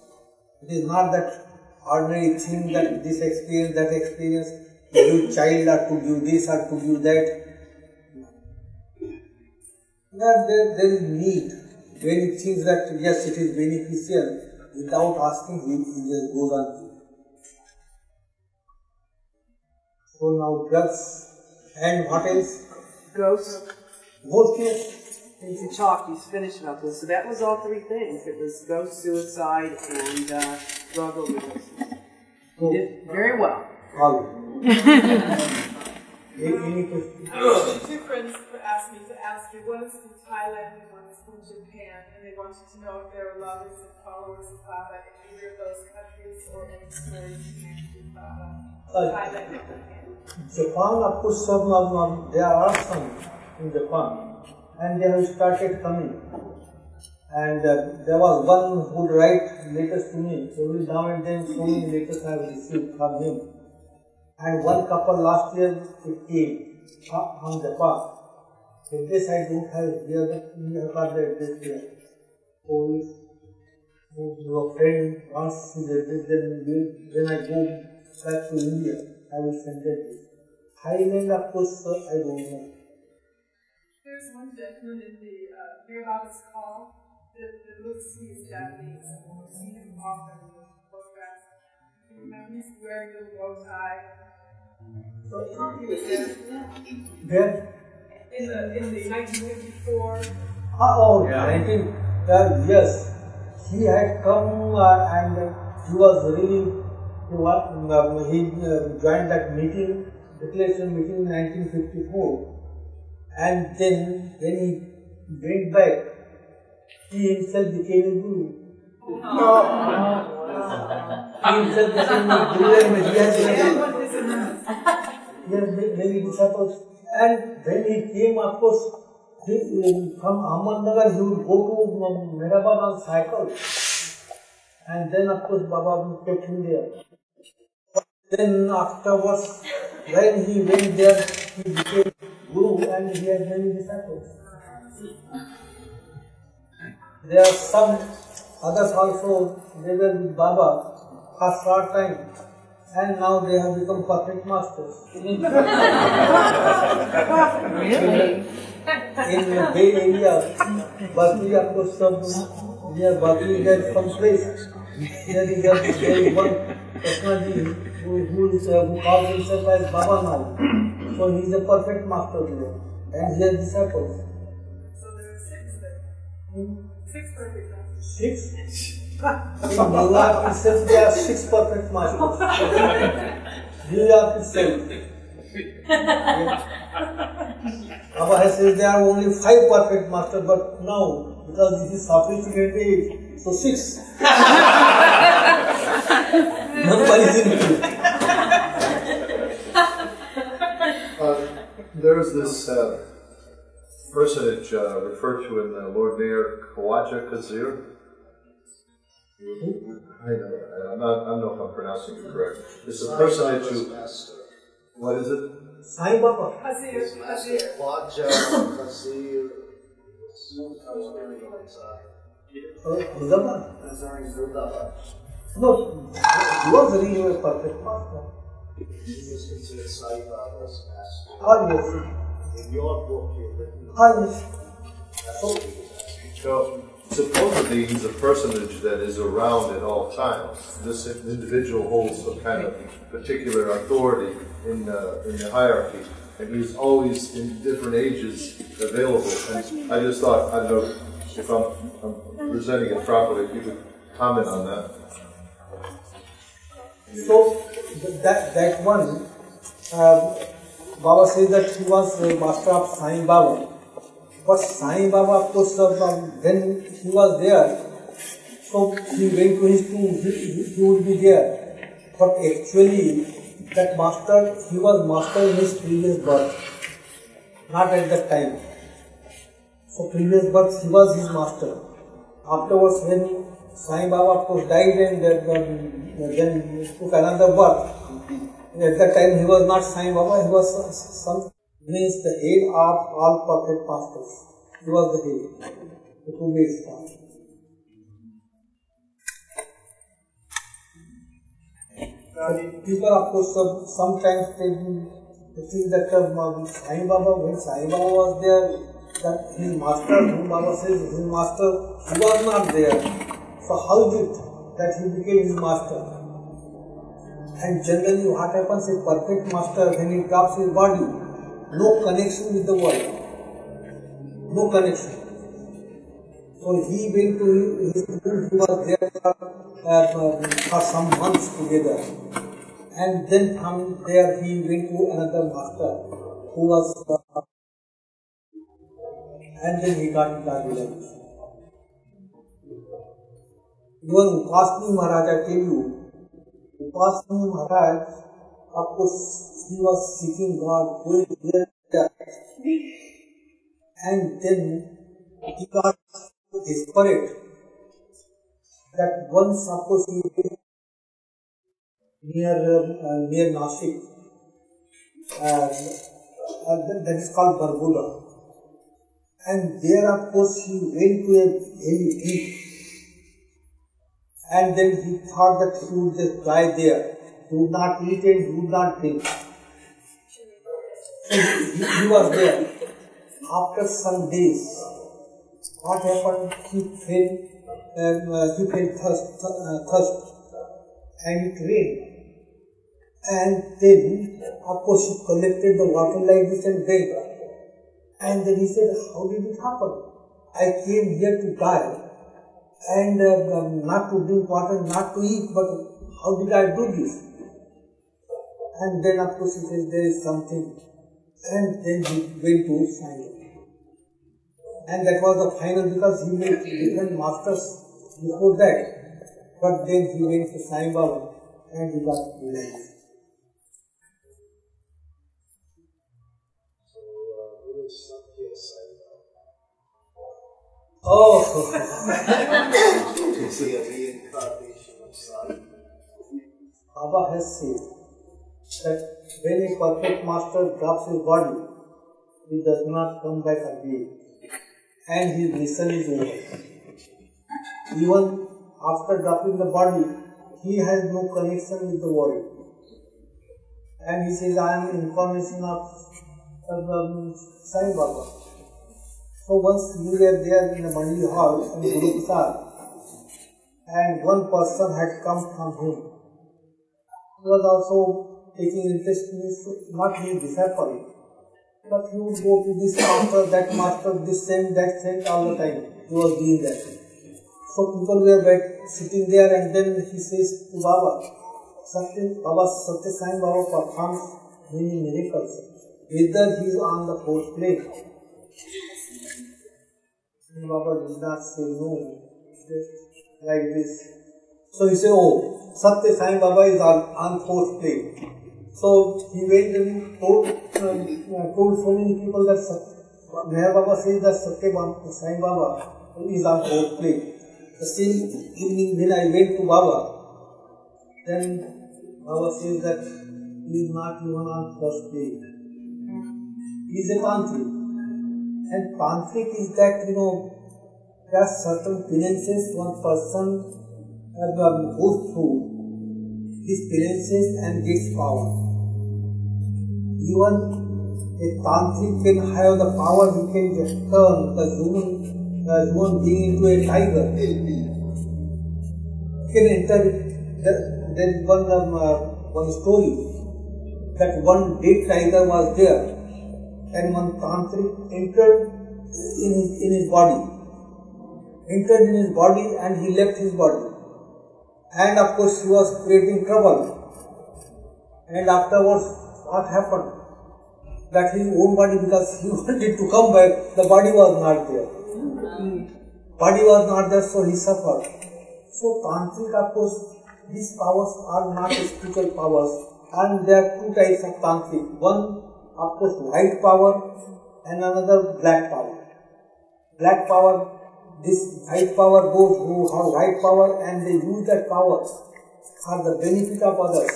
It is not that ordinary thing that this experience, that experience, to give child or to give this or to give that. There is need. When he thinks that yes, it is beneficial, without asking, he just goes on. So now drugs and what else? Ghosts. Both yes. You talked, you finished about this. So that was all three things. It was ghost, suicide, and drug overdose. You did very well. All. Any question? Two friends asked me to ask you, one is from Thailand and one is from Japan, and they wanted to know if there are lovers and followers of Baba in either of those countries or any stories connected to Baba. Thailand and Japan. Japan, of course, there are some in Japan, and they have started coming. And there was one who would write letters to me. Every now and then, so many letters I have received from him. And one couple last year it came from Japan. Address I don't have here, but we have got the address here. So if your friend wants his address, then when I go back to India, I will send it. Thailand, of course, I don't know. There's one gentleman in the MeherBaba's call that looks he is Japanese. We've seen him often in the photographs. Do you remember he's wearing the bow tie? He was there. Where? In the 1954. Oh, yeah. Yes. He had come and he was really, he joined that meeting, declaration meeting in 1954. And then when he went back, he himself became a guru. He himself became a guru and he has many disciples. And when he came, of course, from Ahmednagar, he would go to MeherBaba on cycle. And then, of course, Baba kept him there. Then afterwards, when he went there, he became Guru and he had many disciples. There are some others also, they were with Baba for a short time, and now they have become perfect masters. Really? In the Bay Area, Berkeley, of course, near Berkeley, there is some place. There is one personality who calls himself as Baba now. So he is a perfect master there, and he has disciples. So there are 6 there. 6 perfect masters. 6? In New York itself, there are 6 perfect masters. New York itself. Baba has said there are only 5 perfect masters, but now, because this is sophisticated age, so 6. Number is increased. There is this personage referred to in Lord Mayor Khawaja Kazir. I don't know if I'm pronouncing it correct. It's a personage who. What is it? Sai Baba. Hazir. Khawaja Kazir. No, he was really a perfect master. He was considered Sai Baba's master. Ah, yes. In your book, you've written. Ah, yes. So, supposedly he's a personage that is around at all times. This individual holds some kind of particular authority in the hierarchy, and he's always in different ages available. And I just thought, I don't know if I'm presenting it properly, if you could comment on that. So that one, Baba says that he was the master of Sai Baba. But Sai Baba, of course, when he was there, so he went to his tomb, he would be there. But actually, that master, he was master in his previous birth, not at that time. So previous birth he was his master. Afterwards when Sai Baba of course died and then took another birth, at that time he was not Sai Baba, he was some, means the head of all perfect masters. He was the head, the two-way star. People of course sometimes they think that Sai Baba, when Sai Baba was there, that his master, whom Baba says his master, he was not there. So how is it that he became his master? And generally what happens, a perfect master, when he drops his body, no connection with the world. No connection. So he went to his room, he was there for some months together. And then from there he went to another master who was and then he got that realization. Even Upasni Maharaj, I tell you, Upasni Maharaj, of course, he was seeking God, going there, and then he got desperate that once, of course, he went near Nashik, that is called Barbuda. And there, of course, he went to a very deep, and then he thought that he would just die there. He would not eat and he would not drink. So he was there. After some days, what happened? He felt thirst, and it rained. And then, of course, he collected the water like this and drank. And then he said, how did it happen? I came here to die and not to drink water, not to eat, but how did I do this? And then of course he says, there is something. And then he went to Sai. And that was the final, because he met different masters before that. But then he went to Sai Baba and he got realized. Oh, Is he a reincarnation of Sai? Baba has said that when a perfect master drops his body, he does not come back again, and his mission is over. Even after dropping the body, he has no connection with the world. And he says, I am an incarnation of Sai Baba. So once we were there in the Mandi hall in Guru Prasad, and one person had come from him. He was also taking interest in his, not his disciple, but he would go to this master, that master, this saint, that saint all the time. He was doing that. So people were sitting there, and then he says to Baba, Satya Sai Baba performs many miracles. Either he is on the fourth plane. And Baba did not say no, just like this. So he said, oh, Satya Sai Baba is on fourth plane. So he went and told so many people that MeherBaba says that Satya Sai Baba is on fourth plane. The same evening when I went to Baba, then Baba says that he is not even on first plane. He is a tantric. And tantric is that, there are certain penances one person goes through, his penances and gets power. Even a tantric can have the power, he can just turn the human being into a tiger. He can enter. There is one story that one dead tiger was there, and one tantric entered in his body. And he left his body. And of course he was creating trouble. And afterwards, what happened? That his own body, because he wanted to come back, the body was not there. Body was not there, so he suffered. So tantric, of course, these powers are not spiritual powers. And there are two types of tantric. One, of course, white power and another black power. Black power, this white power, those who have white power and they use that power for the benefit of others.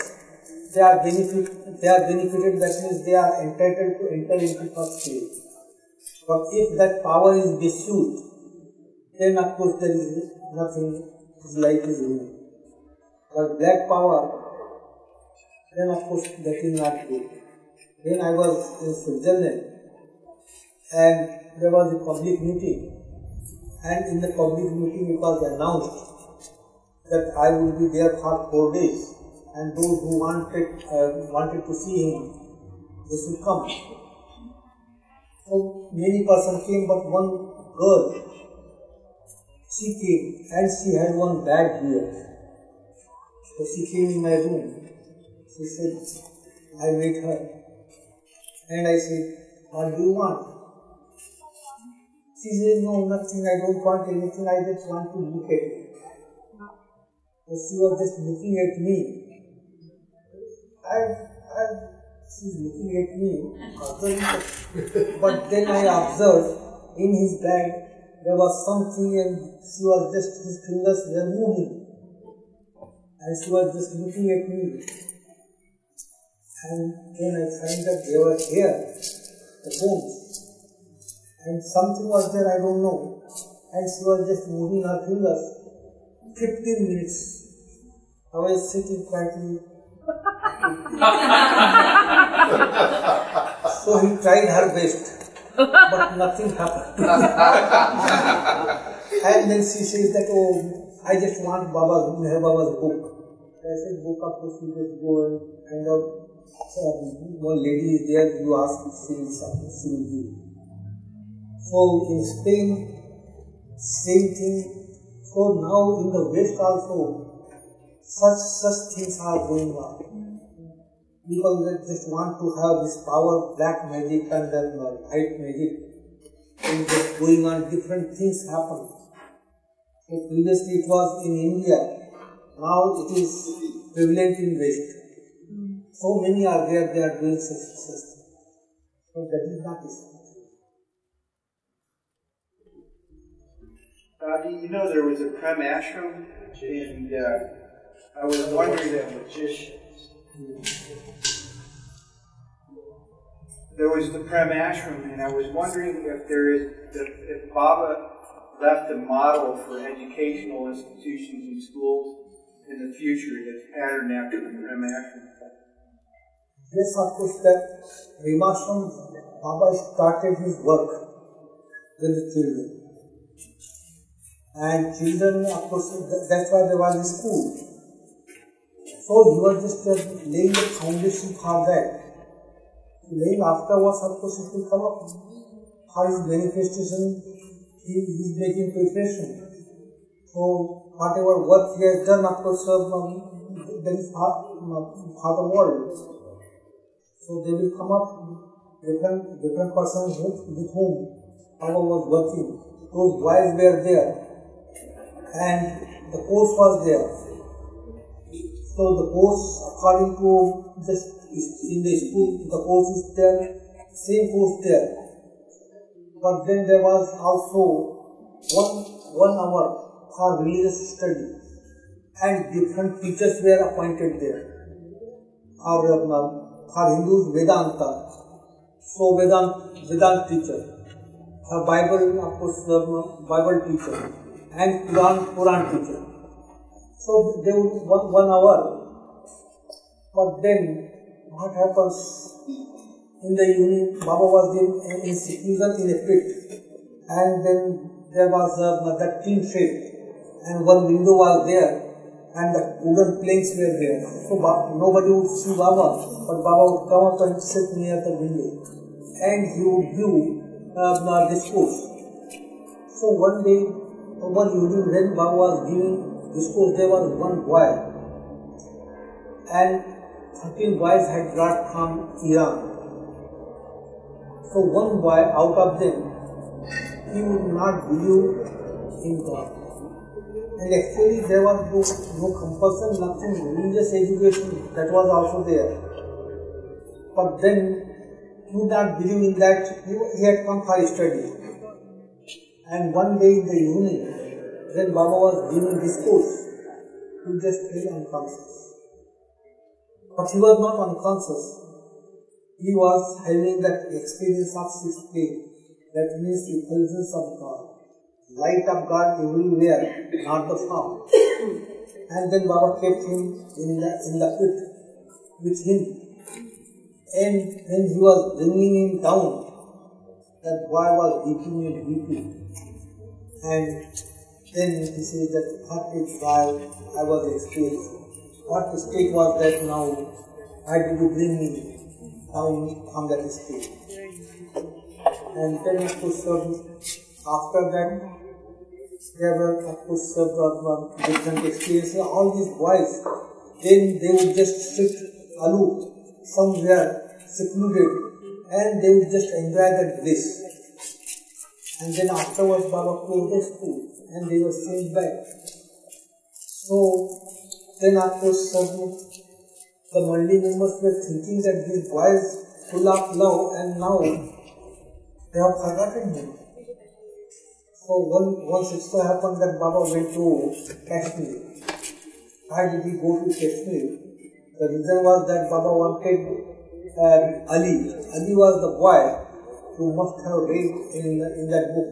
They are benefited, that means they are entitled to enter into first stage. But if that power is misused, then of course there is nothing, his life is ruined. But black power, then of course that is not good. Then I was in Switzerland and there was a public meeting, and in the public meeting it was announced that I will be there for 4 days, and those who wanted to see him, they should come. So many persons came, but one girl, she came and she had one bag here. So she came in my room. She said, I met her. And I said, what do you want? She said, no, nothing, I don't want anything, I just want to look at you. So she was just looking at me. She's looking at me, but then I observed in his bag there was something, and she was just, his fingers were moving, and she was just looking at me. And then I find that they were here, the bones, and something was there, I don't know, and she was just moving her fingers. 15 minutes, I was sitting quietly. So he tried her best, but nothing happened. And then she says that, oh, I just want MeherBaba's book. I said, book, of course, you just go and find out. One lady is there, you ask, she will give. So in Spain, same thing. So now in the West also, such things are going on. People just want to have this power, black magic and then white magic, and just going on, different things happen. So previously it was in India, now it is prevalent in West. So many are there, they are doing such things. So that is not it. You know, there was a Prem ashram, and I was wondering that magicians. There was the Prem ashram, and I was wondering if Baba left a model for educational institutions and schools in the future that's patterned after the Prem ashram. Yes, of course, that Remastering, Baba started his work with the children. And children, of course, that's why there was a school. So he was just laying the foundation for that. Laying afterwards, of course, it will come up. For his manifestation, he is making preparation. So whatever work he has done, of course, that is for the world. So they will come up, different persons with whom Baba was working. Those boys were there, and the course was there. So the course, according to just in the school, the course is there, same course there. But then there was also one hour for religious study, and different teachers were appointed there. For Hindus, Vedanta, so Vedanta teacher, for Bible, of course, Bible teacher, and Quran teacher. So they would 1 hour, but then what happens in the evening? Baba was in seclusion in a pit, and then there was that tin shape, and one window was there, and the wooden planks were there. So nobody would see Baba, but Baba would come up and sit near the window, and he would give discourse. So one day, one evening when Baba was giving discourse, there was one boy, and 13 boys had brought from Iran. So one boy out of them, he would not believe in God. And actually there was no compulsion, nothing, religious education, that was also there. But then, you would not believe in that, he had come for study. And one day in the evening, when Baba was giving discourse, he just fell unconscious. But he was not unconscious. He was having that experience of sixth plane. That means the presence of God. Light of God everywhere, not the form. And then Baba kept him in the pit with him. And when he was bringing him down, that boy was weeping and weeping. And then he said that what is while I was experiencing. What state was that now? Why did you bring me down from that state? And then of course after that there were of course different experiences. All these boys, then they would just sit aloof somewhere secluded and they would just enjoy that bliss. And then afterwards Baba closed the school and they were sent back. So then of course the Mandi members were thinking that these boys full of love and now they have forgotten him. So once it so happened that Baba went to Kashmir. Why did he go to Kashmir? The reason was that Baba wanted Ali. Ali was the boy who must have read in that book,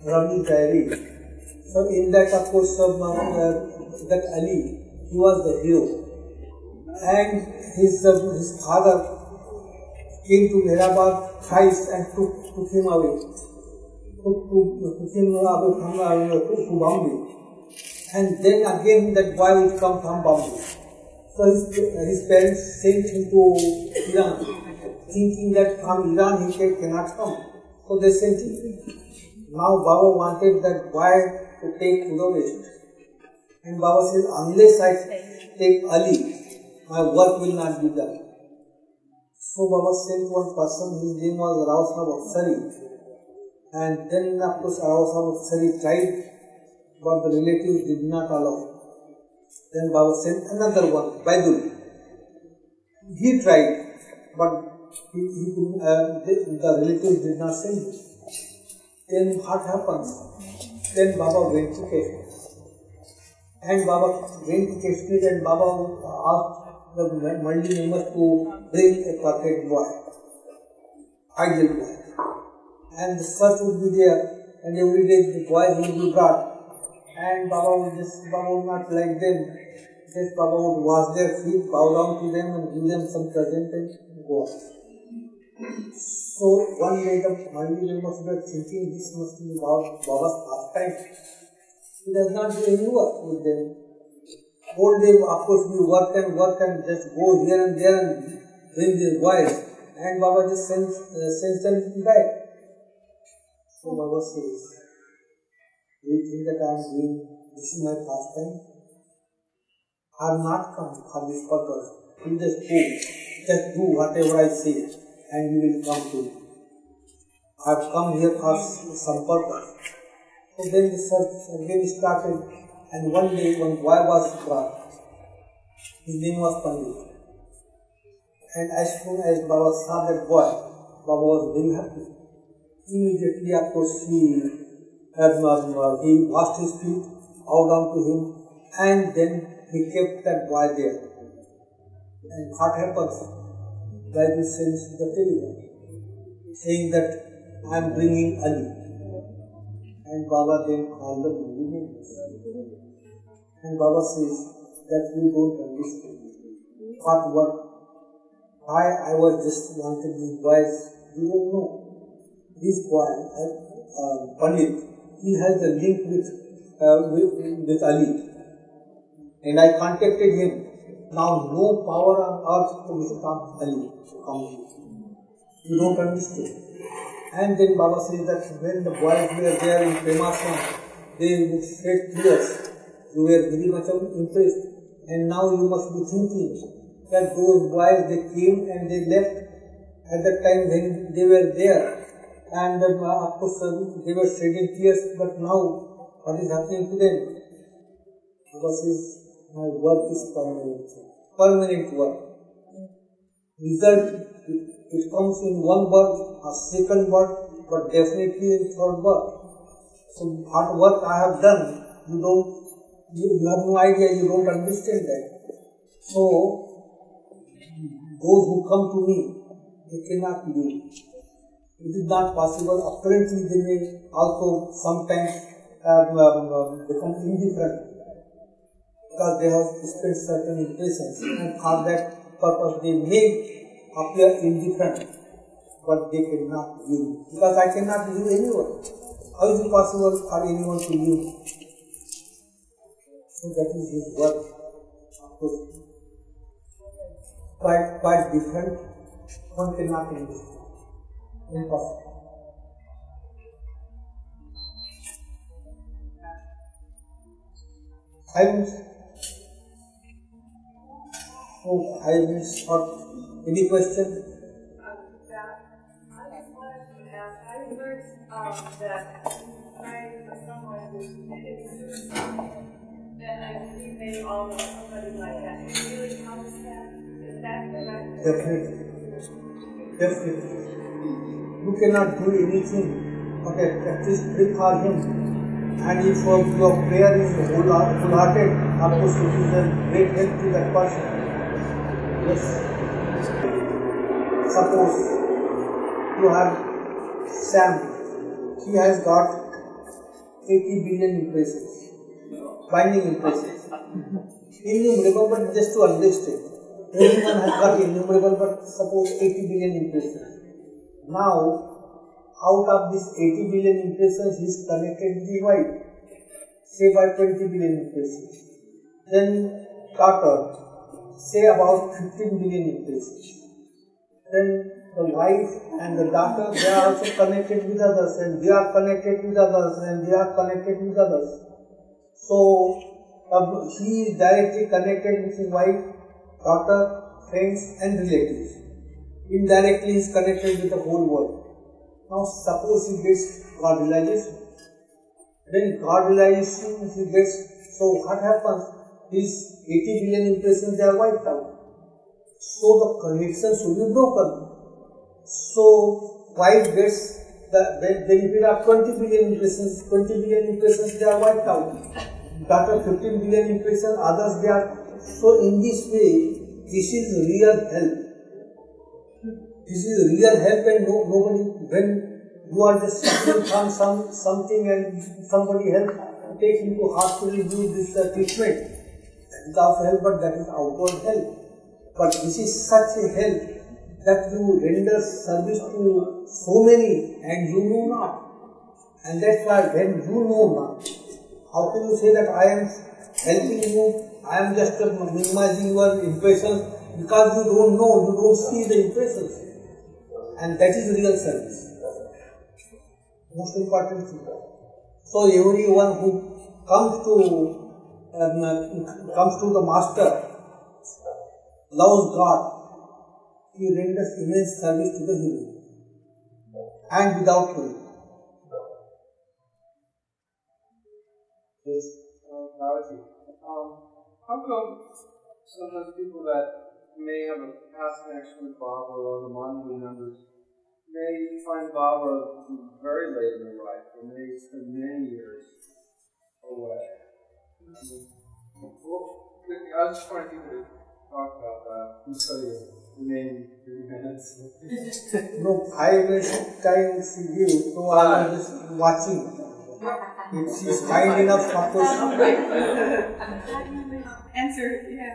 Rami Diary. So in that of course that Ali, he was the hero. And his father came to Meherabad thrice and took him away. Took him away to Bombay. And then again that boy would come from Bombay. So his parents sent him to Iran, thinking that from Iran he cannot come. So they sent him. Now Baba wanted that boy to take to the West. And Baba says, unless I take Ali, my work will not be done. So Baba sent one person, his name was Rao Sahib Aksari. And then of course Rao Sahib Aksari tried, but the relatives did not allow. Then Baba sent another one, Baidul. He tried, but the relatives did not send him. Then what happens? Then Baba went to Kashmir. And Baba went to Kashmir and Baba asked the Mandi members to bring a perfect boy, ideal boy. And the search would be there, and every day the boys would be brought. And Baba would not like them. Just Baba would wash their feet, bow down to them and give them some present and go on. So one day the Mandi members were thinking this must be Baba's pastime. He does not do any work with them. Whole day of course we work and just go here and there and bring these boys. And Baba just sends them back. So Baba says, do you think that I am doing this is my pastime? I have not come for this purpose. You just go, just do whatever I say and you will come to me. I have come here for some purpose. So then the search again started, and one day one boy was brought. His name was Pandit. And as soon as Baba saw that boy, Baba was very happy. Immediately, of course, he washed his feet, bowed down to him, and then he kept that boy there. And what happens? Bible sends the telegram saying that I am bringing Ali. And Baba then called the Mandi members. And Baba says that you don't understand. Why I was just wanted these boys, you don't know. This boy, Pandit, he has a link with Ali. And I contacted him. Now no power on earth to stop Ali from him. You don't understand. And then Baba says that when the boys were there in Remastering, they would shed tears. You were very much impressed. And now you must be thinking that those boys, they came and they left at that time when they were there. And of course they were shedding tears, but now what is happening to them? Baba says, my work is permanent. permanent work. Result, it comes in one birth, a second birth, but definitely in third birth. So what work I have done, you have no idea, you don't understand that. So those who come to me, they cannot live. It is not possible. Apparently they may also sometimes become indifferent because they have spent certain impressions, and for that purpose they may appear indifferent, but they cannot live, because I cannot live anywhere. How is it possible for anyone to live? So that is his work. Of course, quite different. One cannot understand. Impossible. Any question? I just wanted to ask, I heard that someone who committed suicide, and I believe maybe all know somebody like that. It really helps them. Is that correct? Definitely. You cannot do anything, but at least pray for him. And if your prayer is wholehearted, of course it is a great help to that person. Yes. Suppose you have Sam, he has got 80 billion impressions, binding impressions. Innumerable, but just to understand. Everyone has got innumerable, but suppose 80 billion impressions. Now, out of this 80 billion impressions, he is connected with the wife, say by 20 billion impressions. Then daughter, say about 15 billion impressions. Then the wife and the daughter, they are also connected with others, and they are connected with others, and they are connected with others. So, he is directly connected with his wife, daughter, friends and relatives. Indirectly he is connected with the whole world. Now suppose he gets God realization. Then God realization he gets, so what happens? These 80 billion impressions, they are wiped out. So the connection should be broken. So wife gets the benefit of 20 billion impressions, 20 billion impressions, they are wiped out. Daughter 15 billion impressions, others they are. So in this way, this is real help. This is real help, and nobody, when you are just suffering from something and somebody help, take him to hospital, do this treatment. That is also help, but that is outward help. But this is such a help that you render service to so many and you know not. And that's why when you know not, how can you say that I am helping you, I am just minimizing your impressions, because you don't know, you don't see the impressions. And that is real service. Most important thing. So everyone who comes to the master, loves God, he renders immense service to the human, and without knowing. Yes. How come sometimes people that may have a past connection with Baba or the Manvi members may find Baba very late in their life, or may spend many years away? Well, I was just wondering if you could talk about that. So you remain 3 minutes. No, 5 minutes time she gives, so I am just watching. If she is kind enough, of course. Answer, yeah.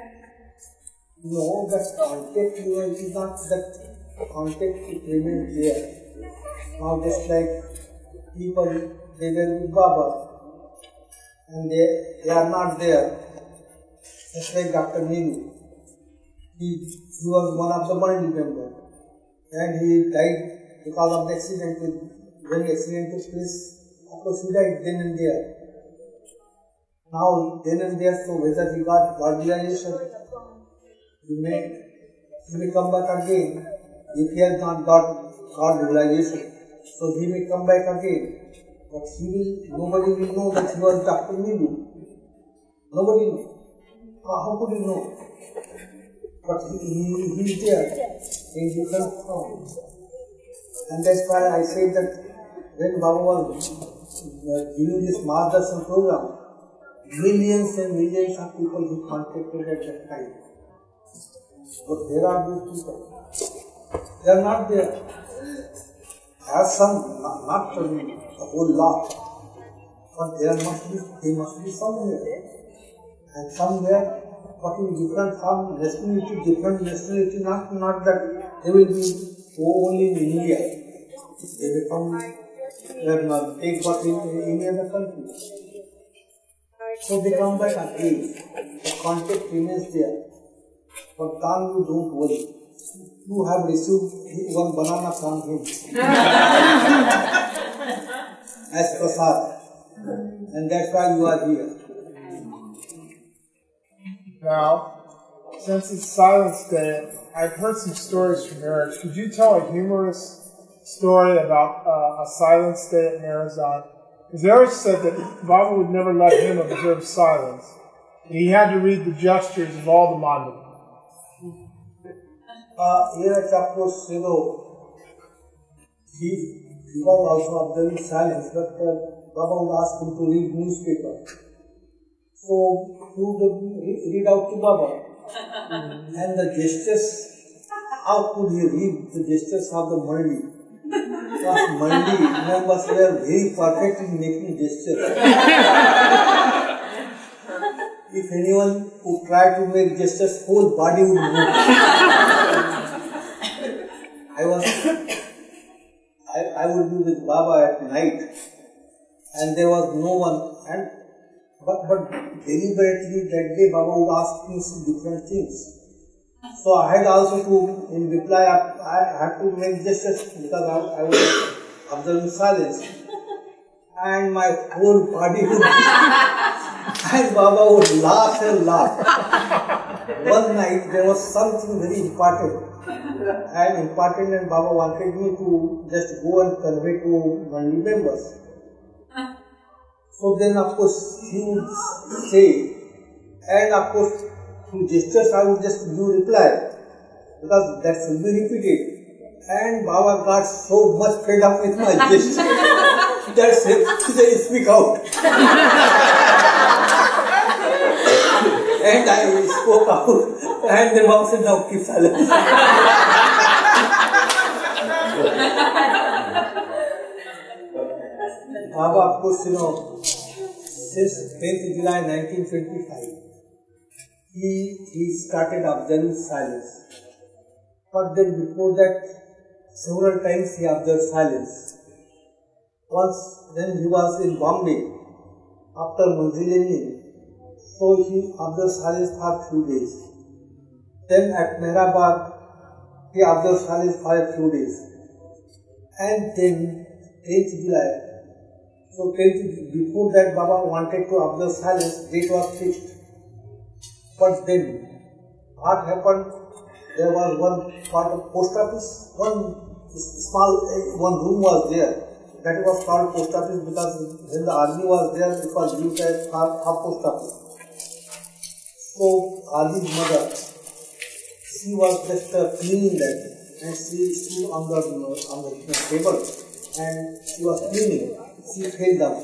No, that contact is not that contact, it remains there. Now just like people, they were with Baba and they are not there. Just like Dr. Neelu. He was one of the Mandy members and he died because of the accident. When the accident took place, of course he died then and there. Now, then and there, so whether he got God realization, he may come back again. If he has not got God realization, so he may come back again. But nobody will know that he was Dr. Neelu. Nobody knows. How could he know? but he's there in different forms. And that's why I said that when Baba was giving this Margdarshan program, millions and millions of people he contacted at that time. But there are those people. They are not there. There are some, not a whole lot, but they must be somewhere. And somewhere, but in different form, nationality, different nationality, not that they will be only in India. They become, take what in any other country. So they come back again. The contact remains there. But Tan, you don't worry. You have received one banana from him as prasad. And that's why you are here. Now, since it's Silence Day, I've heard some stories from marriage. Could you tell a humorous story about a Silence Day at Marathon? Because Eric said that Baba would never let him observe silence. He had to read the gestures of all the mandala. Here, of course, he was also observing silence, but Baba would ask him to read newspaper. So he would read out to Baba. And the gestures, how could he read the gestures of the Mandi? Because Mandi members were very perfect in making gestures. If anyone would try to make gestures, whole body would move. I would be with Baba at night, and there was no one. But deliberately that day, Baba would ask me some different things. So I had also to, in reply, I had to make gestures because I was observing silence, and my whole body would. And Baba would laugh and laugh. One night there was something very important, and Baba wanted me to just go and convey to Mandi members. So then of course he would say, and of course through gestures I would just do reply, because that should be repeated. And Baba got so much fed up with my gestures that he said, speak out. And I spoke out, and the Baba said, now keep silence. Baba, of course, since 10th July 1925, he started observing silence. But then before that, several times he observed silence. Once, when he was in Bombay, after Manzilening, so he observed silence for a few days. Then at Meherabad, he observed silence for a few days. And then 10th July, so before that Baba wanted to observe silence, date was fixed. But then, what happened, there was one part of post office, one room was there. That was called post office because when the army was there, it was used as a post office. So, Ali's mother, she was just cleaning that, and she stood on the table, and she was cleaning. She fell down,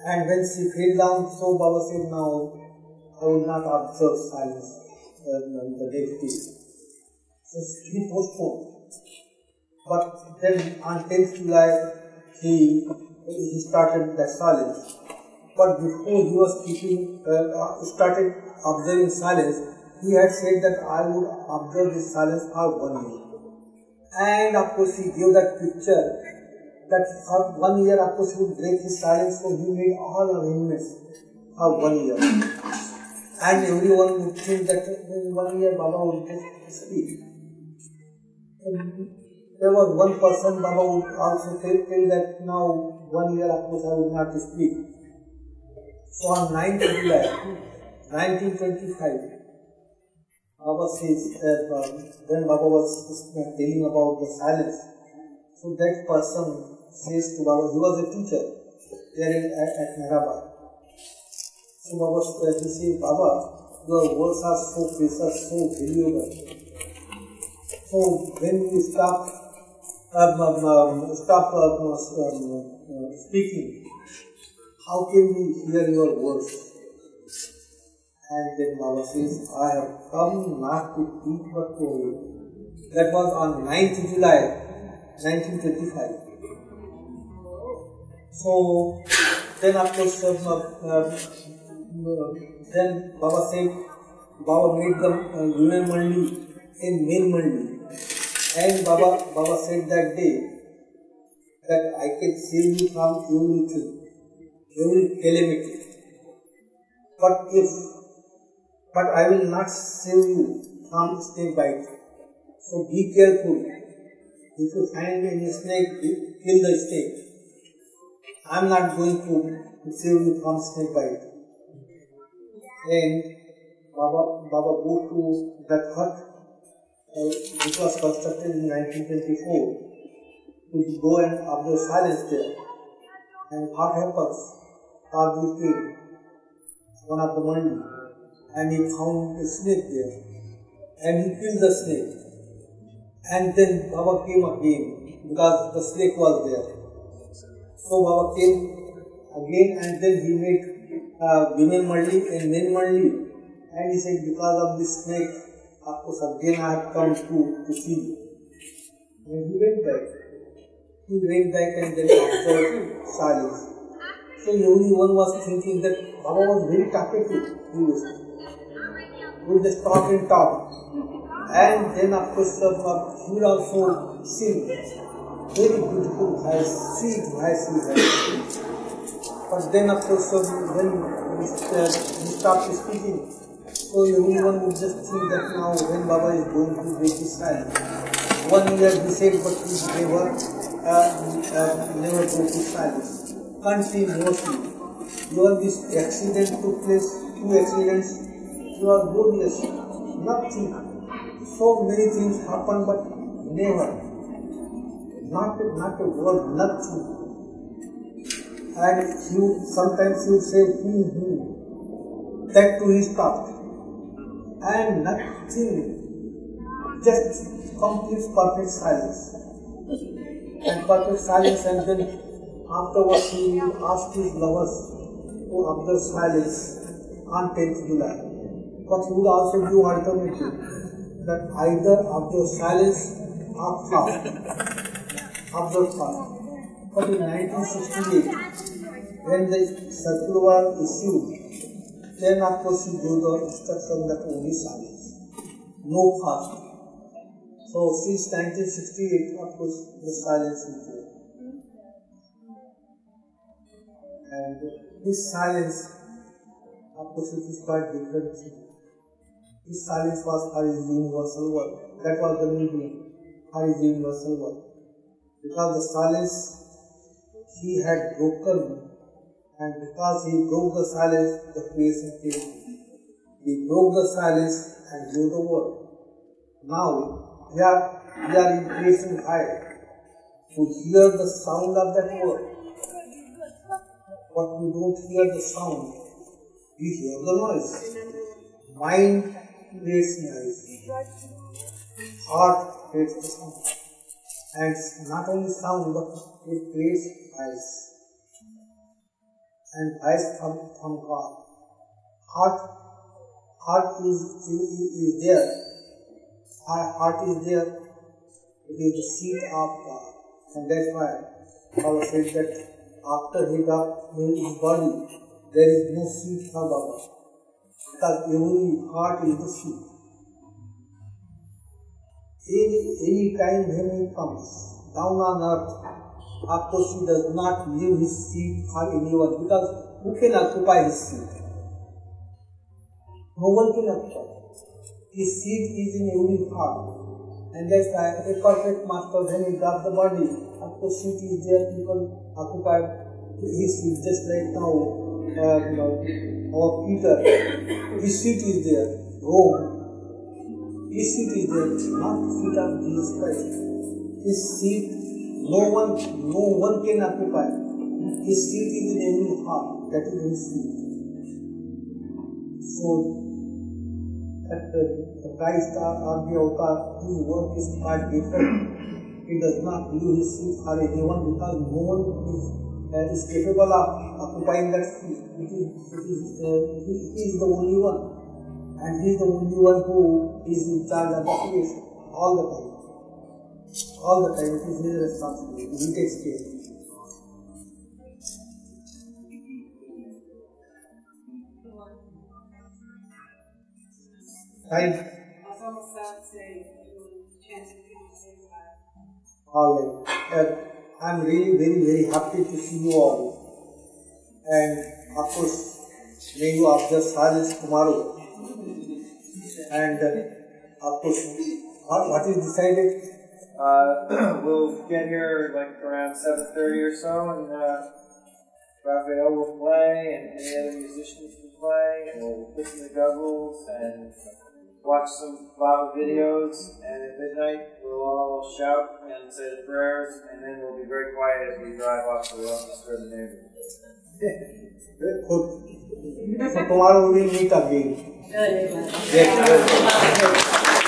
and when she fell down, so Baba said, now I will not observe silence the next day. So he postponed. But then on 10th July, he started the silence. But before he was started observing silence, he had said that I would observe this silence for 1 year. And of course he gave that picture that for 1 year, of course, he would break his silence, so he made all arrangements for 1 year. And everyone would think that in 1 year Baba would just speak. And there was one person, Baba would also tell that now 1 year, of course, I would not speak. So on 9th July 1925, Baba says, when Baba was telling about the silence, so that person says to Baba, he was a teacher there at Meherabad. So Baba, he says, Baba, your words are so precious, so valuable. So when we stop speaking, how can we hear your words? And then Baba says, I have come not to teach but to obey. That was on 9th July 1925. So then of course, then Baba said, Baba made the Union Mandi in main Mandi. And Baba said that day that I can save you from everything, every calamity. But I will not save you from snake bite. So be careful. If you find any snake, kill the snake. I am not going to save you from snake bite. And Baba go to that hut which was constructed in 1924 to go and observe silence there. And what happens? Tadri came, one of the Mandi, and he found a snake there. And he killed the snake. And then Baba came again because the snake was there. So Baba came again and then he made Union Mandi and main Mandi. And he said, because of this snake, of course again I have come to see you. And he went back. He went back and then observed silence. So everyone was thinking that Baba was very talkative previously. We would just talk and talk. And then of course he would also sing. Very beautiful voice, sweet voice he had. But then of course when he stopped speaking, so everyone would just think that now when Baba is going to break his silence. 1 year he said, but he never broke his silence. Continuously. Even this accident took place, 2 accidents, he was glorious. Nothing. So many things happened, but never. Not a word, nothing. And sometimes he would say, That too he stopped. And nothing. Just complete perfect silence. And perfect silence, and then afterwards he asked his lovers to observe silence on 10th July. But he would also give alternative that either observe silence or fast. Observe fast. But in 1968, when the circular was issued, then of course he gave the instruction that only silence, no fast. So since 1968, of course, the silence is there. And this silence, of course, it is quite different. This silence was for his universal word. That was the medium for his universal word. Because the silence he had broken, and because he broke the silence, the creation came. He broke the silence and gave the word. Now, we are in creation high to hear the sound of that word. But we don't hear the sound, we hear the noise. Mind creates noise, heart creates the sound. And not only sound, but it creates voice. And voice from God. Heart is there. Our heart is there, it is the seat of God. And that's why Baba said that after he got his body, there is no seat for Baba. Because every heart is the seat. Any time when he comes down on earth, of course he does not leave his seat for anyone, because who can occupy his seat? No one can occupy. His seat is in every heart. And that's why a perfect master, when he got the body, of course seat is there, people occupy his seat, just like now our Peter, his seat is there, Rome, his seat is there, not the seat of Jesus Christ. His seat, no one can occupy. His seat is in every heart, that is his seat. So, that the Christ or the avatar, his work is quite different. He does not leave his seat for anyone because no one is capable of occupying that seat. He is the only one. And he is the only one who is in charge of the creation all the time. All the time, it is his responsibility. He takes care. Right. All right. I'm really very happy to see you all. And of course, may you observe silence tomorrow. And of course, what is decided? We'll get here like around 7:30 or so, and Raphael will play, and any other musicians will play, and we'll listen to Guggles and watch some Bhau videos, and at midnight we'll all shout and say the prayers, and then we'll be very quiet as we drive off to the neighborhood. Good. So tomorrow we will meet again. Good. Yes.